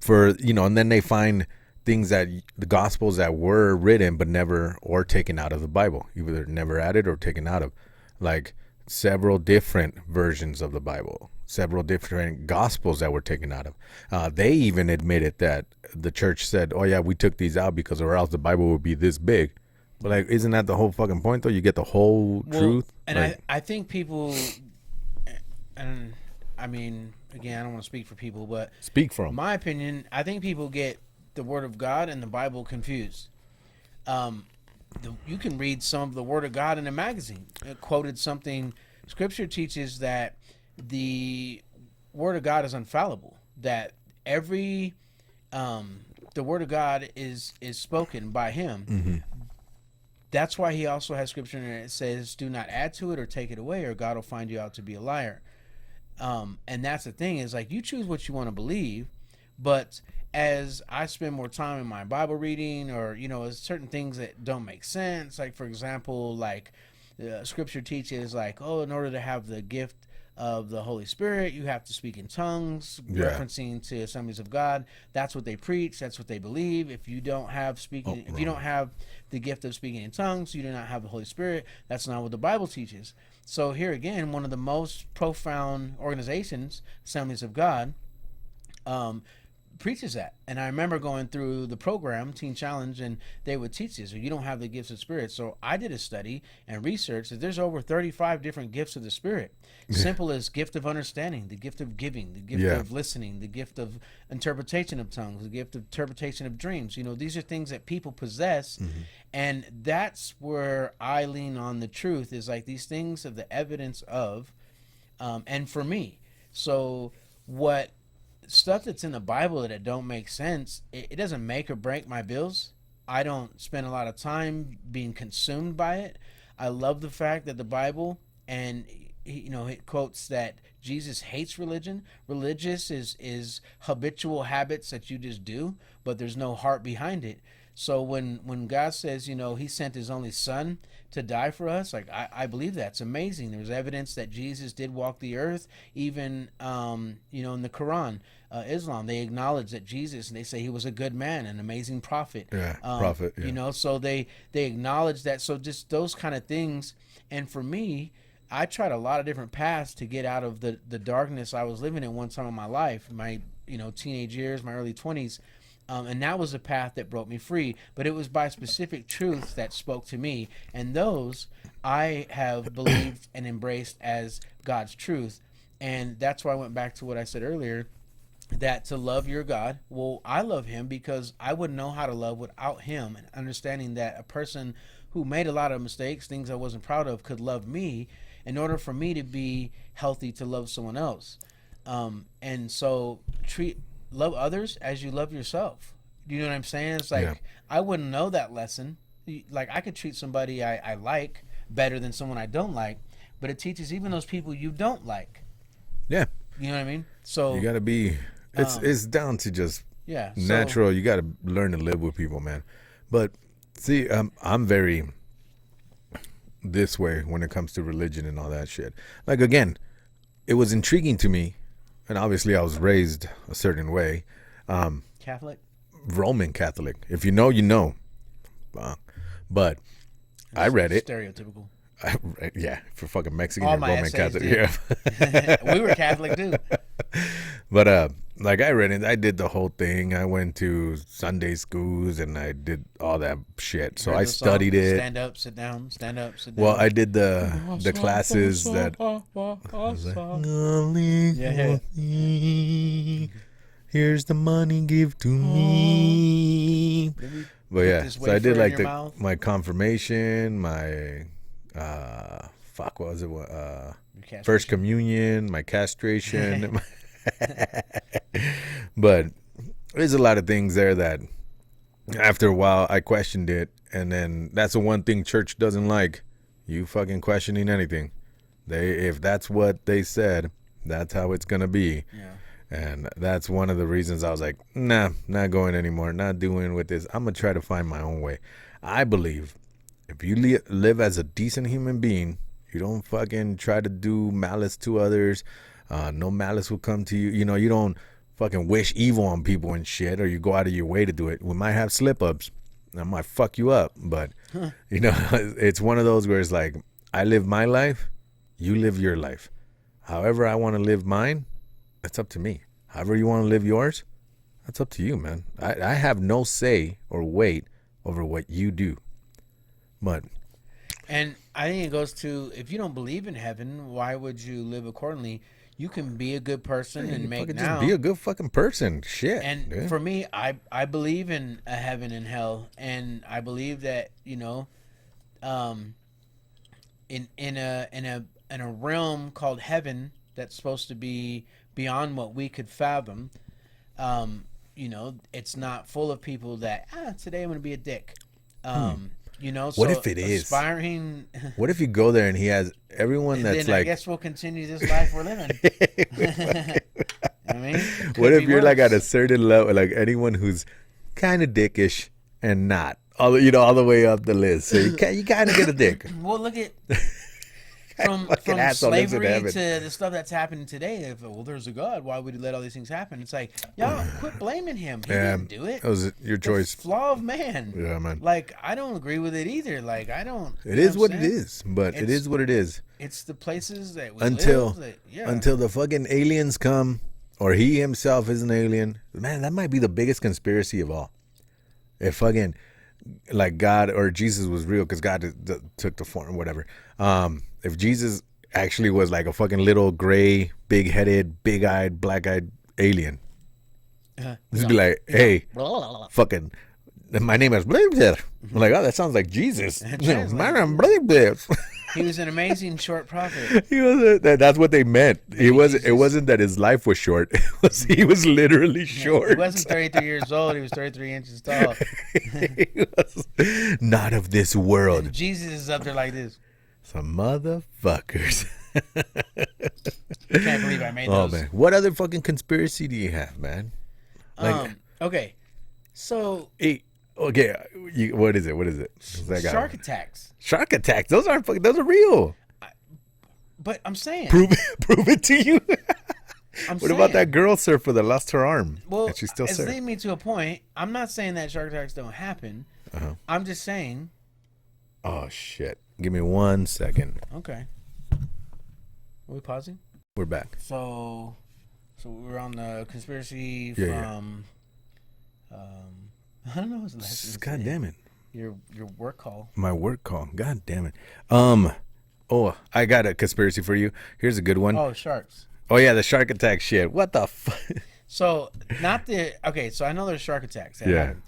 and then they find things that the gospels that were written but never or taken out of the Bible, either never added or taken out of, like several different versions of the Bible, several different gospels that were taken out of. They even admitted that the church said, oh yeah, we took these out because or else the Bible would be this big. But like, isn't that the whole fucking point though? You get the whole truth. And like, I think people, and I mean, again, I don't want to speak for people, but speak from my opinion, I think people get the Word of God and the Bible confused. You can read some of the Word of God in a magazine. It quoted something. Scripture teaches that the Word of God is infallible. That the Word of God is spoken by Him. Mm-hmm. That's why He also has Scripture in it that says, "Do not add to it or take it away, or God will find you out to be a liar." And that's the thing, is like, you choose what you want to believe, but as I spend more time in my Bible reading, or certain things that don't make sense, like for example, like Scripture teaches, like, oh, in order to have the gift of the Holy Spirit, you have to speak in tongues, referencing to Assemblies of God. That's what they preach. That's what they believe. If you don't have if you don't have the gift of speaking in tongues, you do not have the Holy Spirit. That's not what the Bible teaches. So here again, one of the most profound organizations, Assemblies of God, preaches that. And I remember going through the program, Teen Challenge, and they would teach this, or you don't have the gifts of Spirit. So I did a study and research that there's over 35 different gifts of the Spirit. Simple as gift of understanding, the gift of giving, the gift of listening, the gift of interpretation of tongues, the gift of interpretation of dreams. These are things that people possess. And that's where I lean on the truth, is like, these things are the evidence of, and for me. So what stuff that's in the Bible that don't make sense, it doesn't make or break my bills. I don't spend a lot of time being consumed by it. I love the fact that the Bible, and it quotes that Jesus hates religion. Religious is habitual habits that you just do, but there's no heart behind it. So when God says, He sent His only Son to die for us, like, I believe that's amazing. There's evidence that Jesus did walk the earth. Even in the Quran, Islam, they acknowledge that Jesus, and they say He was a good man, an amazing prophet. Prophet. Yeah. So they acknowledge that. So just those kind of things. And for me, I tried a lot of different paths to get out of the darkness I was living in one time in my life, my teenage years, my early 20s. And that was a path that broke me free, but it was by specific truths that spoke to me, and those I have believed and embraced as God's truth. And that's why I went back to what I said earlier, that to love your God, well, I love Him because I wouldn't know how to love without Him, and understanding that a person who made a lot of mistakes, things I wasn't proud of, could love me in order for me to be healthy to love someone else. And so love others as you love yourself. Do you know what I'm saying? It's like, I wouldn't know that lesson. Like, I could treat somebody I like better than someone I don't like, but it teaches even those people you don't like. Yeah. You know what I mean? So you got to be, it's down to just natural. You got to learn to live with people, man. But see, I'm very this way when it comes to religion and all that shit. Like, again, it was intriguing to me. And obviously I was raised a certain way. Catholic? Roman Catholic. If you know, you know. But I read it. Stereotypical. Yeah, for fucking Mexican All or my Roman essays, Catholic. Yeah. We were Catholic too. But like I read it. I did the whole thing. I went to Sunday schools and I did all that shit. So I studied it. Stand up, sit down. Stand up, sit down. Well, I did the classes that. Here's the money, give to me. But yeah, so I did like my confirmation, my what was it? First communion, my castration. But there's a lot of things there that after a while I questioned it, and then that's the one thing church doesn't like. You fucking questioning anything. If that's what they said, that's how it's gonna be. Yeah. And that's one of the reasons I was like, nah, not going anymore, not doing with this. I'm going to try to find my own way. I believe if you live as a decent human being, you don't fucking try to do malice to others. No malice will come to you. You know, you don't fucking wish evil on people and shit, or you go out of your way to do it. We might have slip-ups. I might fuck you up. But, you know, it's one of those where it's like, I live my life, you live your life. However I want to live mine, that's up to me. However you want to live yours, that's up to you, man. I have no say or weight over what you do. But and I think it goes to, if you don't believe in heaven, why would you live accordingly? You can be a good person and make now. Just be a good fucking person. Shit. And for me, I believe in a heaven and hell, and I believe that, you know, in a realm called heaven that's supposed to be beyond what we could fathom, you know, it's not full of people that today I'm gonna be a dick. You know, so what if it is aspiring? What if you go there and he has everyone that's then like, I guess we'll continue this life we're living. I mean, what if you're like at a certain level, like anyone who's kind of dickish and not, all the way up the list. So you kind of get a dick. Well, look at from slavery to the stuff that's happening today. If, well, there's a God, why would he let all these things happen? It's like, y'all quit blaming him. He didn't do it. That was your choice. It's flaw of man. Yeah, man. Like, I don't agree with it either. Like, I don't. It is what it is, but it is what it is. It's the places that we until live. Until the fucking aliens come, or he himself is an alien. Man, that might be the biggest conspiracy of all. If fucking like God or Jesus was real, because God took the form or whatever. If Jesus actually was like a fucking little gray, big-headed, big-eyed, black-eyed alien, just be like, hey, fucking, my name is Blazer. I'm like, oh, that sounds like Jesus. He was an amazing short prophet. He was. That's what they meant. It wasn't that his life was short. He was literally short. He wasn't 33 years old. He was 33 inches tall. He was not of this world. And Jesus is up there like this. Some motherfuckers. I can't believe I made those. Oh man, what other fucking conspiracy do you have, man? Like, okay, so okay, what is it? Shark attacks. Shark attacks. Those aren't fucking. Those are real. But I'm saying, prove it to you. What about that girl surfer that lost her arm? Well, and she still it's leading me to a point. I'm not saying that shark attacks don't happen. I'm just saying. Oh shit! Give me 1 second. Okay. Are we pausing? We're back. So we're on the conspiracy from. I don't know what's the last. God damn it! Your work call. My work call. God damn it. Oh, I got a conspiracy for you. Here's a good one. Oh, sharks. Oh yeah, the shark attack shit. What the fuck? So so I know there's shark attacks. Happen.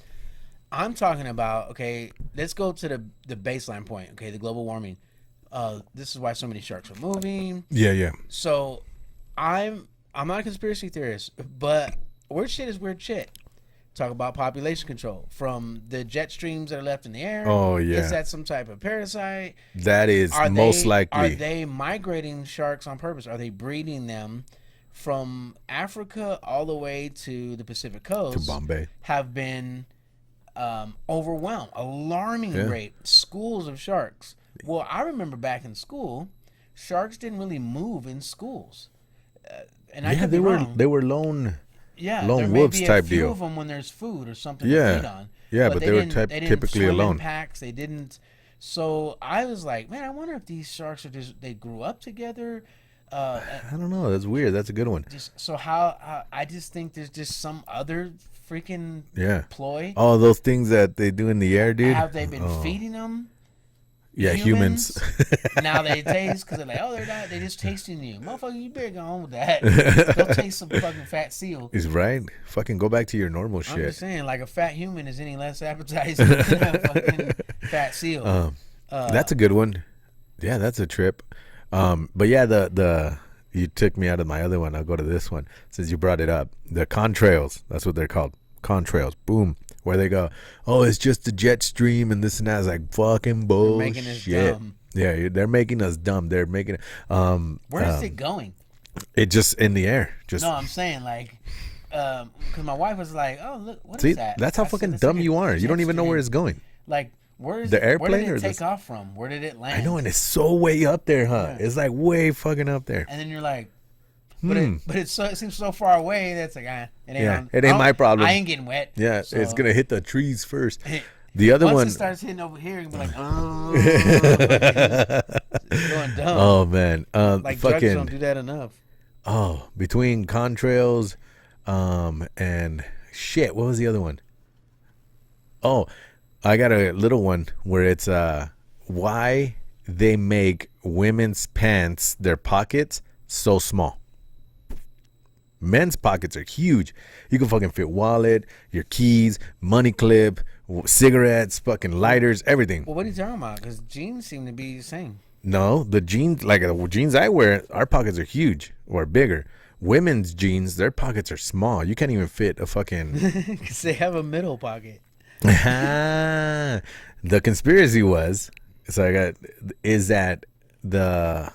I'm talking about, okay, let's go to the baseline point, okay, the global warming. This is why so many sharks are moving. Yeah. So I'm not a conspiracy theorist, but weird shit is weird shit. Talk about population control from the jet streams that are left in the air. Oh, yeah. Is that some type of parasite? That is most likely. Are they migrating sharks on purpose? Are they breeding them from Africa all the way to the Pacific coast? To Bombay. Have been overwhelmed. Alarming rate. Schools of sharks. Well, I remember back in school, sharks didn't really move in schools. And I could be wrong. They were lone... Yeah, lone there may wolves be type a few deal. of them when there's food or something to feed on. Yeah, but they were typically swim alone. In packs. They didn't. So I was like, man, I wonder if these sharks are they grew up together. I don't know. That's weird. That's a good one. So how I just think there's just some other freaking ploy. Oh, those things that they do in the air, dude. Have they been feeding them? Yeah, humans. Now they taste because they're like, oh, they're just tasting you, motherfucker. You better go on with that. Go taste some fucking fat seal. He's right. Fucking go back to your normal shit. I'm just saying, like a fat human is any less appetizing than a fucking fat seal. That's a good one. Yeah, that's a trip. But yeah, the you took me out of my other one. I'll go to this one since you brought it up. The contrails. That's what they're called. Contrails. Boom. Where they go, oh, it's just a jet stream and this and that. It's like fucking bullshit. They're making us dumb. Yeah, they're making us dumb. They're making it. Where is it going? It just in the air. Just no, I'm saying like, because my wife was like, oh, look, what see, is that? That's how fucking dumb you are. You don't even know where it's going. Like, where is the airplane where did it or take off from? Where did it land? I know, and it's so way up there, huh? Yeah. It's like way fucking up there. And then you're like, but it seems so far away that's like, it ain't my problem. I ain't getting wet. Yeah, so. It's gonna hit the trees first. The other once one it starts hitting over here, you'll be like, oh, it's going dumb. Oh man, like fucking, drugs don't do that enough. Oh, between contrails, and shit, what was the other one? Oh, I got a little one where it's why they make women's pants, their pockets, so small. Men's pockets are huge. You can fucking fit wallet, your keys, money clip, cigarettes, fucking lighters, everything. Well, what are you talking about? Because jeans seem to be the same. No, the jeans, like the jeans I wear, our pockets are huge or bigger. Women's jeans, their pockets are small. You can't even fit a fucking... Because they have a middle pocket. The conspiracy was, is that the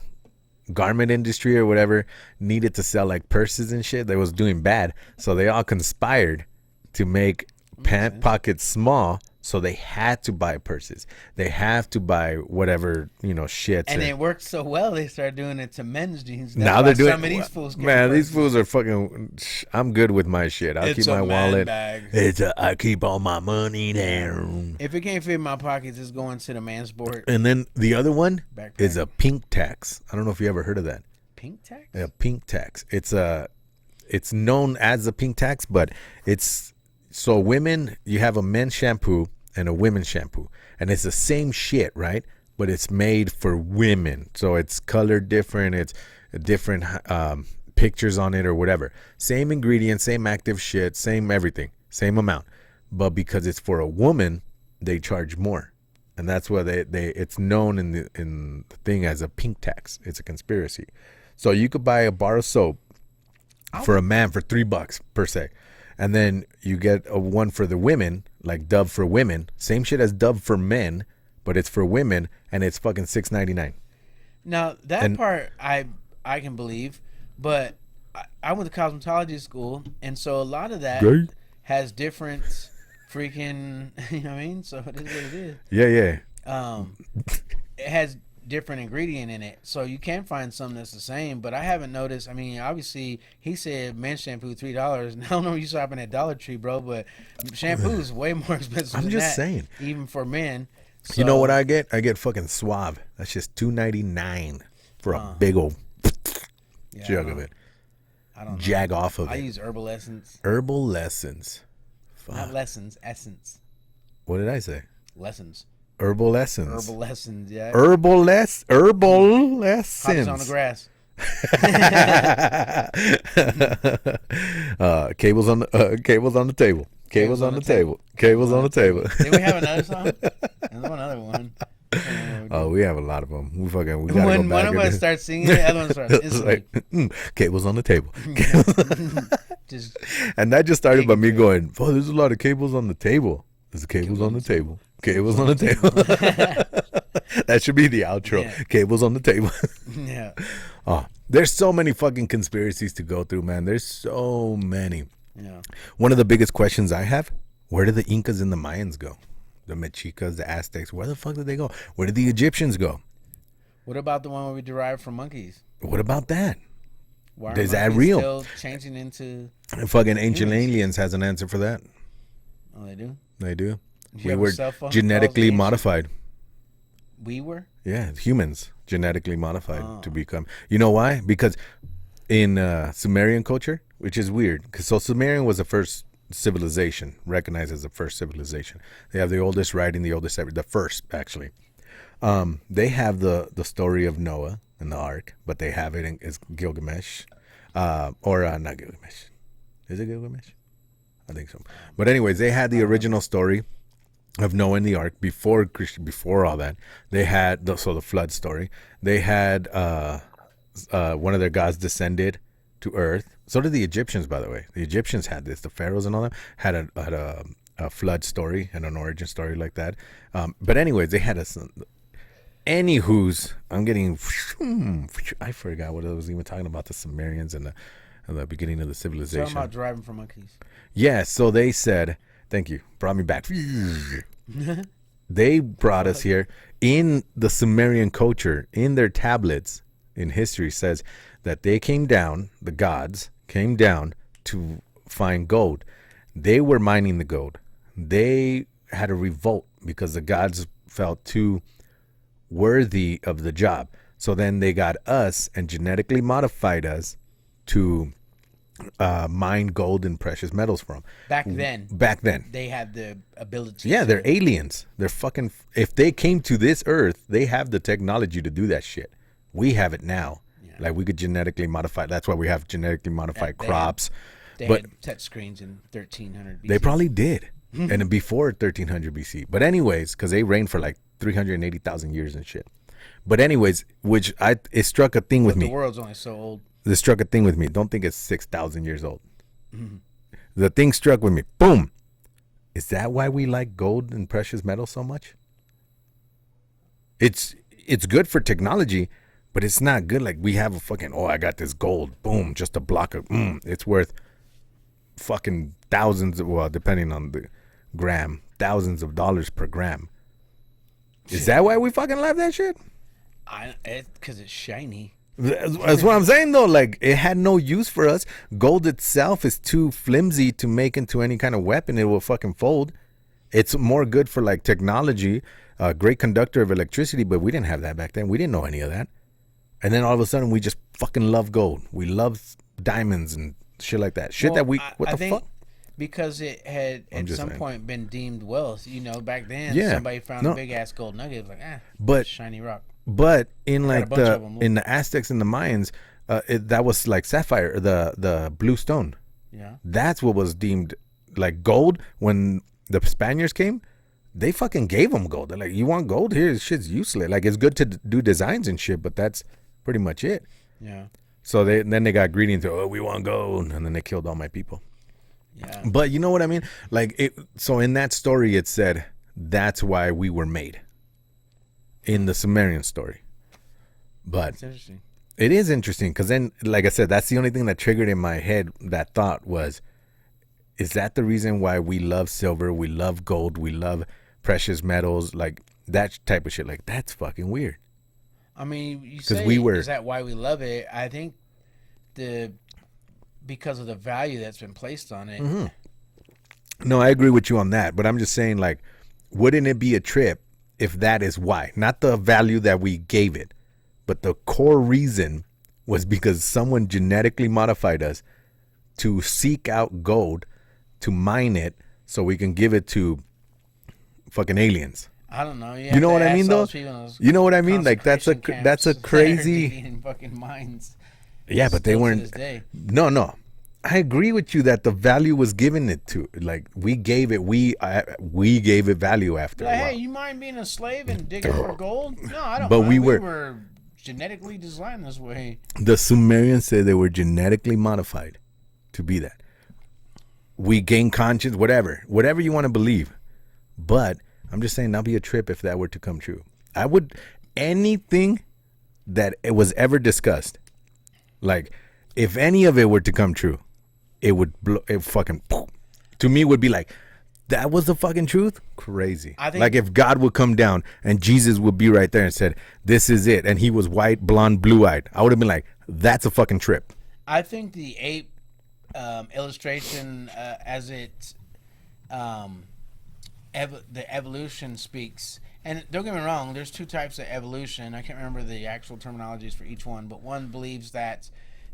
garment industry or whatever needed to sell like purses and shit that was doing bad, so they all conspired to make pant pockets small, so they had to buy purses, they have to buy whatever, shit, and it worked so well they started doing it to men's jeans. Now they're doing some of these fools, man, these fools are fucking... I'm good with my shit. I'll keep my wallet bag. I keep all my money there. If it can't fit in my pockets, it's going to the man's sport. And then the other one Backpack. is a pink tax. I don't know if you ever heard of that. Pink tax? Yeah, pink tax. It's known as a pink tax, but it's... So women, you have a men's shampoo and a women's shampoo, and it's the same shit, right? But it's made for women, so it's colored different. It's different pictures on it or whatever. Same ingredients, same active shit, same everything, same amount. But because it's for a woman, they charge more, and that's why they it's known in the thing as a pink tax. It's a conspiracy. So you could buy a bar of soap for a man for $3 per se. And then you get a one for the women, like Dove for women. Same shit as Dove for men, but it's for women, and it's fucking $6.99. Now that part I can believe, but I went to cosmetology school, and so a lot of that has different freaking. You know what I mean? So it is what it is. Yeah. It has different ingredient in it, so you can find something that's the same, but I haven't noticed. I mean, obviously he said men's shampoo $3, and I don't know if you shopping at Dollar Tree, bro, but shampoo is way more expensive. I'm just saying, even for men. So, you know what I get fucking Suave. That's just $2.99 for a big old jug of it. I don't know. Jag off of it. I use Herbal Essence. Fuck. Not lessons, essence. What did I say? Lessons. Herbal Essence. Herbal Essence, yeah. Herbal Essence. Hops on the grass. Cables on the table. Cables on the table. Cables on the table. Did we have another song? There's one other one. Oh, we have a lot of them. We gotta when go back. One of us starts singing, the other one starts instantly. Like, cables on the table. Just and that just started by me going, oh, there's a lot of cables on the table. There's cables on the table. Cables on the table. That should be the outro. Yeah. Cables on the table. Yeah. Oh, there's so many fucking conspiracies to go through, man. There's so many. Yeah. One of the biggest questions I have, where did the Incas and the Mayans go? The Mexicas, the Aztecs, where the fuck did they go? Where did the Egyptians go? What about the one where we derived from monkeys? What about that? Why is that real? Still changing into fucking ancient aliens has an answer for that. Oh, they do? They do. We were genetically modified. We were? Yeah, humans genetically modified to become. You know why? Because in Sumerian culture, which is weird, because so Sumerian was the first civilization, recognized as the first civilization. They have the oldest writing, the oldest ever, the first actually. They have the story of Noah and the ark, but they have it in is Gilgamesh, or not Gilgamesh. Is it Gilgamesh? I think so. But anyways, they had the original story of Noah and the ark before all that. They had the flood story. They had one of their gods descended to earth. So did the Egyptians, by the way. The Egyptians had this. The pharaohs and all that had a flood story and an origin story like that. But anyways, they had anywho's, I forgot what I was even talking about, the Sumerians and the beginning of the civilization. Talking about driving for monkeys. Yeah, so they said, thank you, brought me back. They brought us here. In the Sumerian culture, in their tablets, in history, says that they came down, the gods came down to find gold. They were mining the gold. They had a revolt because the gods felt too worthy of the job. So then they got us and genetically modified us to mine gold and precious metals from. Back then. They had the ability. Yeah, they're aliens. They're fucking, if they came to this earth, they have the technology to do that shit. We have it now. Yeah. Like we could genetically modify. That's why we have genetically modified crops. They had touch screens in 1300 BC. They probably did. And before 1300 BC. But anyways, because they reigned for like 380,000 years and shit. But anyways, it struck a thing with me. The world's only so old. It struck a thing with me. Don't think it's 6,000 years old. The thing struck with me. Boom. Is that why we like gold and precious metals so much? It's good for technology, but it's not good. Like we have a fucking, I got this gold. Boom. Just a block of, it's worth fucking thousands of, well, depending on the gram, thousands of dollars per gram. Is that why we fucking love that shit? Because it's shiny. That's what I'm saying though. Like it had no use for us. Gold itself is too flimsy to make into any kind of weapon. It will fucking fold. It's more good for like technology, a great conductor of electricity, but we didn't have that back then. We didn't know any of that. And then all of a sudden we just fucking love gold. We love diamonds and shit like that. Shit that we, what the fuck? Because it had at some point been deemed wealth. You know, back then somebody found a big ass gold nugget. It was like, but shiny rock. But in like in the Aztecs and the Mayans, that was like sapphire, the blue stone. Yeah, that's what was deemed like gold. When the Spaniards came, they fucking gave them gold. They're like, you want gold? Here, shit's useless. Like it's good to do designs and shit, but that's pretty much it. Yeah. So then they got greedy into we want gold, and then they killed all my people. Yeah. But you know what I mean? Like so in that story, it said that's why we were made. In the Sumerian story. But it's interesting. It is interesting because then, like I said, that's the only thing that triggered in my head that thought was, is that the reason why we love silver, we love gold, we love precious metals, like that type of shit? Like that's fucking weird. I mean, you say, is that why we love it? I think because of the value that's been placed on it. Mm-hmm. No, I agree with you on that, but I'm just saying, like, wouldn't it be a trip if that is why? Not the value that we gave it, but the core reason was because someone genetically modified us to seek out gold, to mine it, so we can give it to fucking aliens. I don't know. You know what I mean, though? You know what I mean? Like that's a crazy fucking mines. Yeah, but they weren't. No. I agree with you that the value was given it to, like we gave it, we gave it value after. Yeah, hey, you mind being a slave and digging for gold? No, I don't. But mind. we were genetically designed this way. The Sumerians said they were genetically modified to be that. We gain conscience, whatever you want to believe. But I'm just saying, that'd be a trip if that were to come true. I would, anything that it was ever discussed, like if any of it were to come true, it would blow, it fucking, to me would be like, that was the fucking truth? Crazy. I think, like if God would come down and Jesus would be right there and said, this is it. And he was white, blonde, blue-eyed. I would have been like, that's a fucking trip. I think the ape illustration as it, the evolution speaks, And don't get me wrong, there's two types of evolution. I can't remember the actual terminologies for each one, but one believes that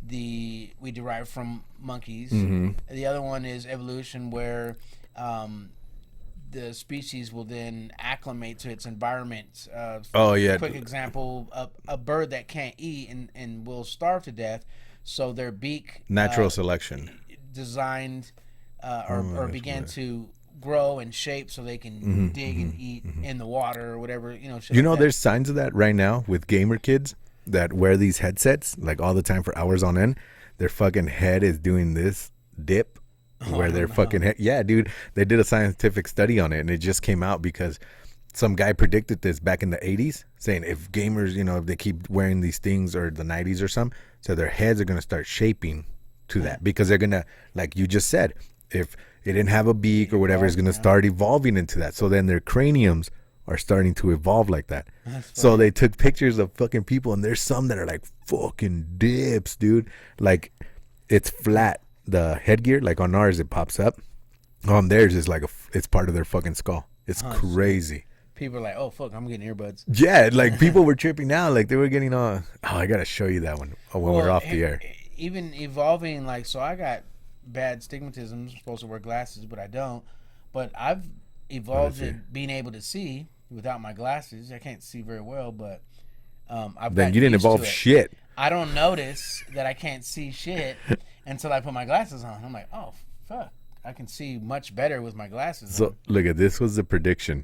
we derive from monkeys. Mm-hmm. The other one is evolution, where the species will then acclimate to its environment. Oh yeah. Quick example: a bird that can't eat and will starve to death, so their beak Natural selection designed or began to grow and shape so they can dig and eat in the water or whatever, shit You like know, that. there's signs of that right now with gamer kids that wear these headsets like all the time for hours on end. Their fucking head is doing this dip where their fucking head. Yeah, dude, they did a scientific study on it and it just came out because some guy predicted this back in the 80s, saying if gamers, if they keep wearing these things, or the 90s or something, so their heads are going to start shaping to that, because they're going to, like you just said, if it didn't have a beak or whatever, it's going to start evolving into that. So then their craniums are starting to evolve like that. So they took pictures of fucking people, and there's some that are like fucking dips, dude. Like it's flat, the headgear, like on ours it pops up. On theirs is like it's part of their fucking skull. It's crazy. People are like, oh fuck, I'm getting earbuds. Yeah, like people were tripping out, like they were getting on. Oh, I gotta show you that one when we're off the air. Even evolving, like, so I got bad stigmatism. I'm supposed to wear glasses, but I don't. But I've evolved at being able to see without my glasses. I can't see very well, but I've Then you didn't used to evolve it. shit. I don't notice that I can't see shit until I put my glasses on. I'm like, oh fuck, I can see much better with my glasses on. So look at this, was the prediction,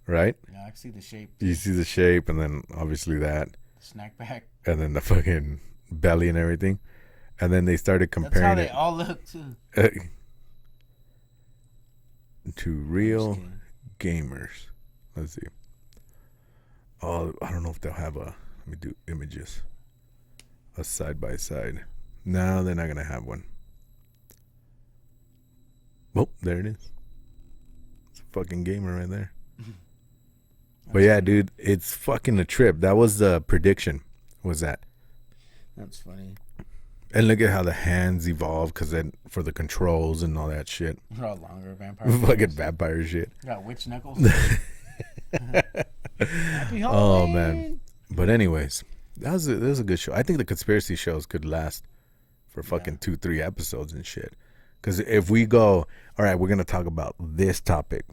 right? Yeah, I can see the shape. You see the shape, and then obviously that, Snack back. and then the fucking belly and everything, and then they started That's how comparing they it all look too. to real gamers. Let's see. Oh, I don't know if they'll have a. Let me do images. A side by side. No, they're not gonna have one. Oh, there it is. It's a fucking gamer right there. But yeah, dude, it's fucking a trip. That was the prediction. Was that? That's funny. And look at how the hands evolve, because then for the controls and all that shit. They're all longer vampire. Fucking vampire shit. Got witch knuckles. Oh Happy Halloween. man. But anyways, that was a good show. I think the conspiracy shows could last for fucking 2-3 episodes and shit. Because if we go, all right, we're gonna talk about this topic,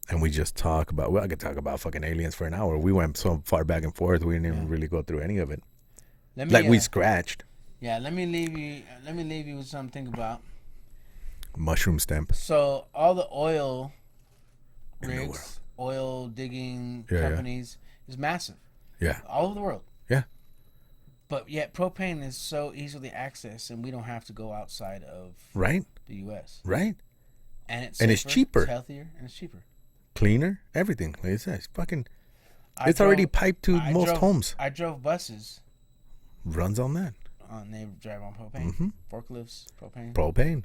and we just talk about, well, I could talk about fucking aliens for an hour. We went so far back and forth, we didn't even really go through any of it. We scratched. Yeah, let me leave you with something to think about. Mushroom stamp. So all the oil rigs, oil digging companies is massive. Yeah. All over the world. Yeah. But yet propane is so easily accessed, and we don't have to go outside of Right. the U.S. Right. And it's And it's safer, cheaper. it's healthier, and it's cheaper. Cleaner. Everything. Like I said, it's fucking. It's already piped to most homes. I drove buses. Runs on that. They drive on propane. Forklifts, propane. Propane.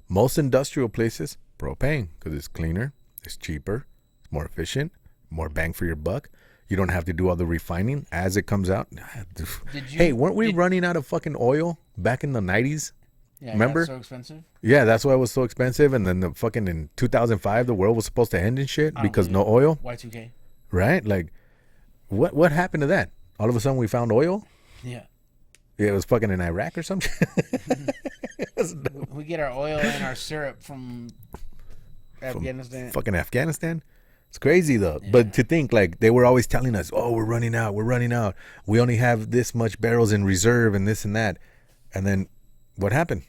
Most industrial places, propane, because it's cleaner, it's cheaper, it's more efficient, more bang for your buck. You don't have to do all the refining as it comes out. Hey, weren't we running out of fucking oil back in the 90s? Yeah, remember? so expensive. Yeah, that's why it was so expensive. And then the fucking in 2005, the world was supposed to end and shit because no oil. Y2K. Right? Like, what happened to that? All of a sudden we found oil? Yeah. Yeah, it was fucking in Iraq or something. We get our oil and our syrup from Afghanistan. Fucking Afghanistan. It's crazy though. Yeah. But to think, like, they were always telling us, oh, we're running out. We only have this much barrels in reserve and this and that. And then what happened?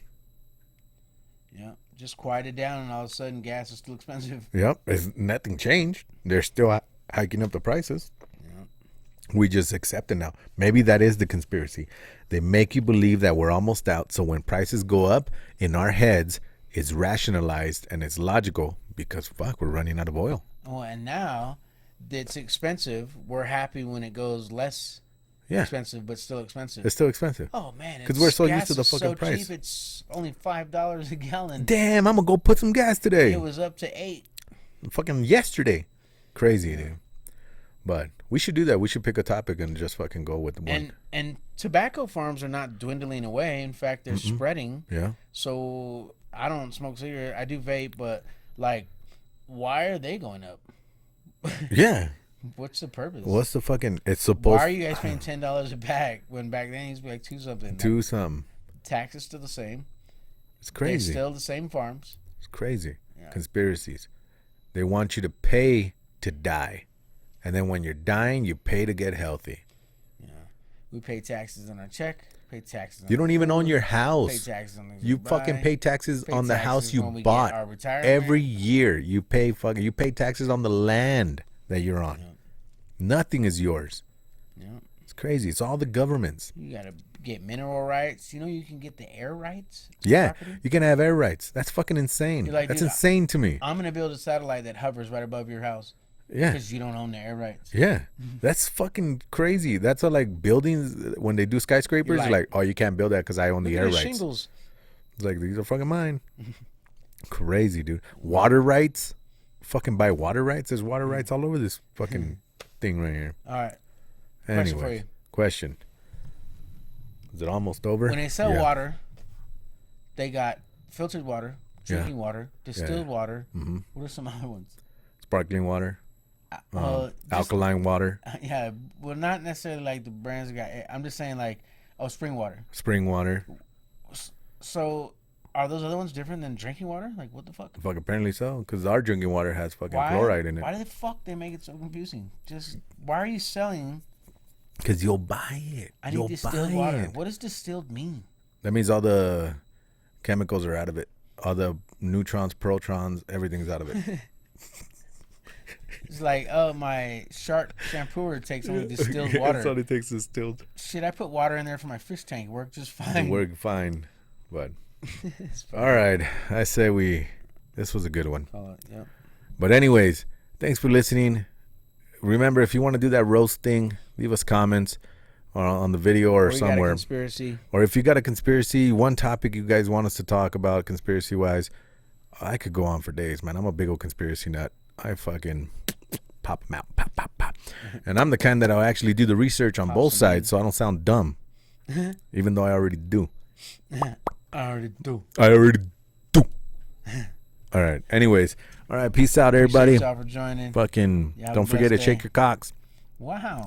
Yeah. Just quieted down, and all of a sudden gas is still expensive. Yep. Nothing changed. They're still hiking up the prices. Yep. We just accept it now. Maybe that is the conspiracy. They make you believe that we're almost out. So when prices go up, in our heads, it's rationalized and it's logical because, fuck, we're running out of oil. Oh, and now it's expensive. We're happy when it goes less expensive, but still expensive. It's still expensive. Oh, man. Because we're so used to the fucking price. Cheap, it's only $5 a gallon. Damn, I'm going to go put some gas today. It was up to $8. Fucking yesterday. Crazy, dude. But we should do that. We should pick a topic and just fucking go with the one. And tobacco farms are not dwindling away. In fact, they're spreading. Yeah. So I don't smoke cigarettes. I do vape, but like, why are they going up? Yeah. What's the purpose? What's the fucking? It's supposed. Why are you guys paying $10 a bag when back then it used to be like 2 something? Do something. Taxes still the same. It's crazy. They're still the same farms. It's crazy. Yeah. Conspiracies. They want you to pay to die, and then when you're dying, you pay to get healthy. Yeah. We pay taxes on our check. Pay taxes. You don't even own your Pay house. taxes on You fucking pay taxes on the house you when we bought. get our retirement. Every year you pay taxes on the land that you're on. Yeah. Nothing is yours. Yeah. It's crazy. It's all the government's. You gotta get mineral rights. You know you can get the air rights. Yeah, property? you can have air rights. That's fucking insane. You're like, That's dude, insane to me. I'm gonna build a satellite that hovers right above your house. Yeah. Because you don't own the air rights. Yeah, that's fucking crazy. That's how like buildings when they do skyscrapers, You're like, oh, you can't build that because I own the air rights. Shingles. It's like these are fucking mine. Crazy, dude. Water rights, fucking buy water rights. There's water rights all over this fucking thing right here. All right. Question for Anyway, you. question. Is it almost over? When they sell Yeah. water, they got filtered water, drinking water, distilled water. Mm-hmm. What are some other ones? Sparkling water, Just- alkaline water, Yeah, well, not necessarily like the brands got. I'm just saying like, spring water. spring water. So, are those other ones different than drinking water? Like, what the fuck? Fuck, apparently so, because our drinking water has fucking fluoride in it. Why the fuck they make it so confusing? Just why are you selling? Because you'll buy it. I You'll need distilled buy water. it. What does distilled mean? That means all the chemicals are out of it. All the neutrons, protons, everything's out of it. It's like, oh, my Shark shampooer takes only distilled water. That's all it takes, distilled. Shit, I put water in there for my fish tank. It worked just It fine. worked fine, but It's fine. all right. I say this was a good one. Call it, yep. But anyways, thanks for listening. Remember, if you want to do that roast thing, leave us comments on the video or We got a somewhere. conspiracy. Or if you got a conspiracy, one topic you guys want us to talk about conspiracy-wise, I could go on for days, man. I'm a big old conspiracy nut. I fucking pop them out, pop, pop, pop. And I'm the kind that I'll actually do the research on both sides so I don't sound dumb, even though I already do. I already do. All right. Anyways, all right. Peace out, everybody. Appreciate y'all for joining. Fucking You have a don't forget to blessed shake day. your cocks. Wow.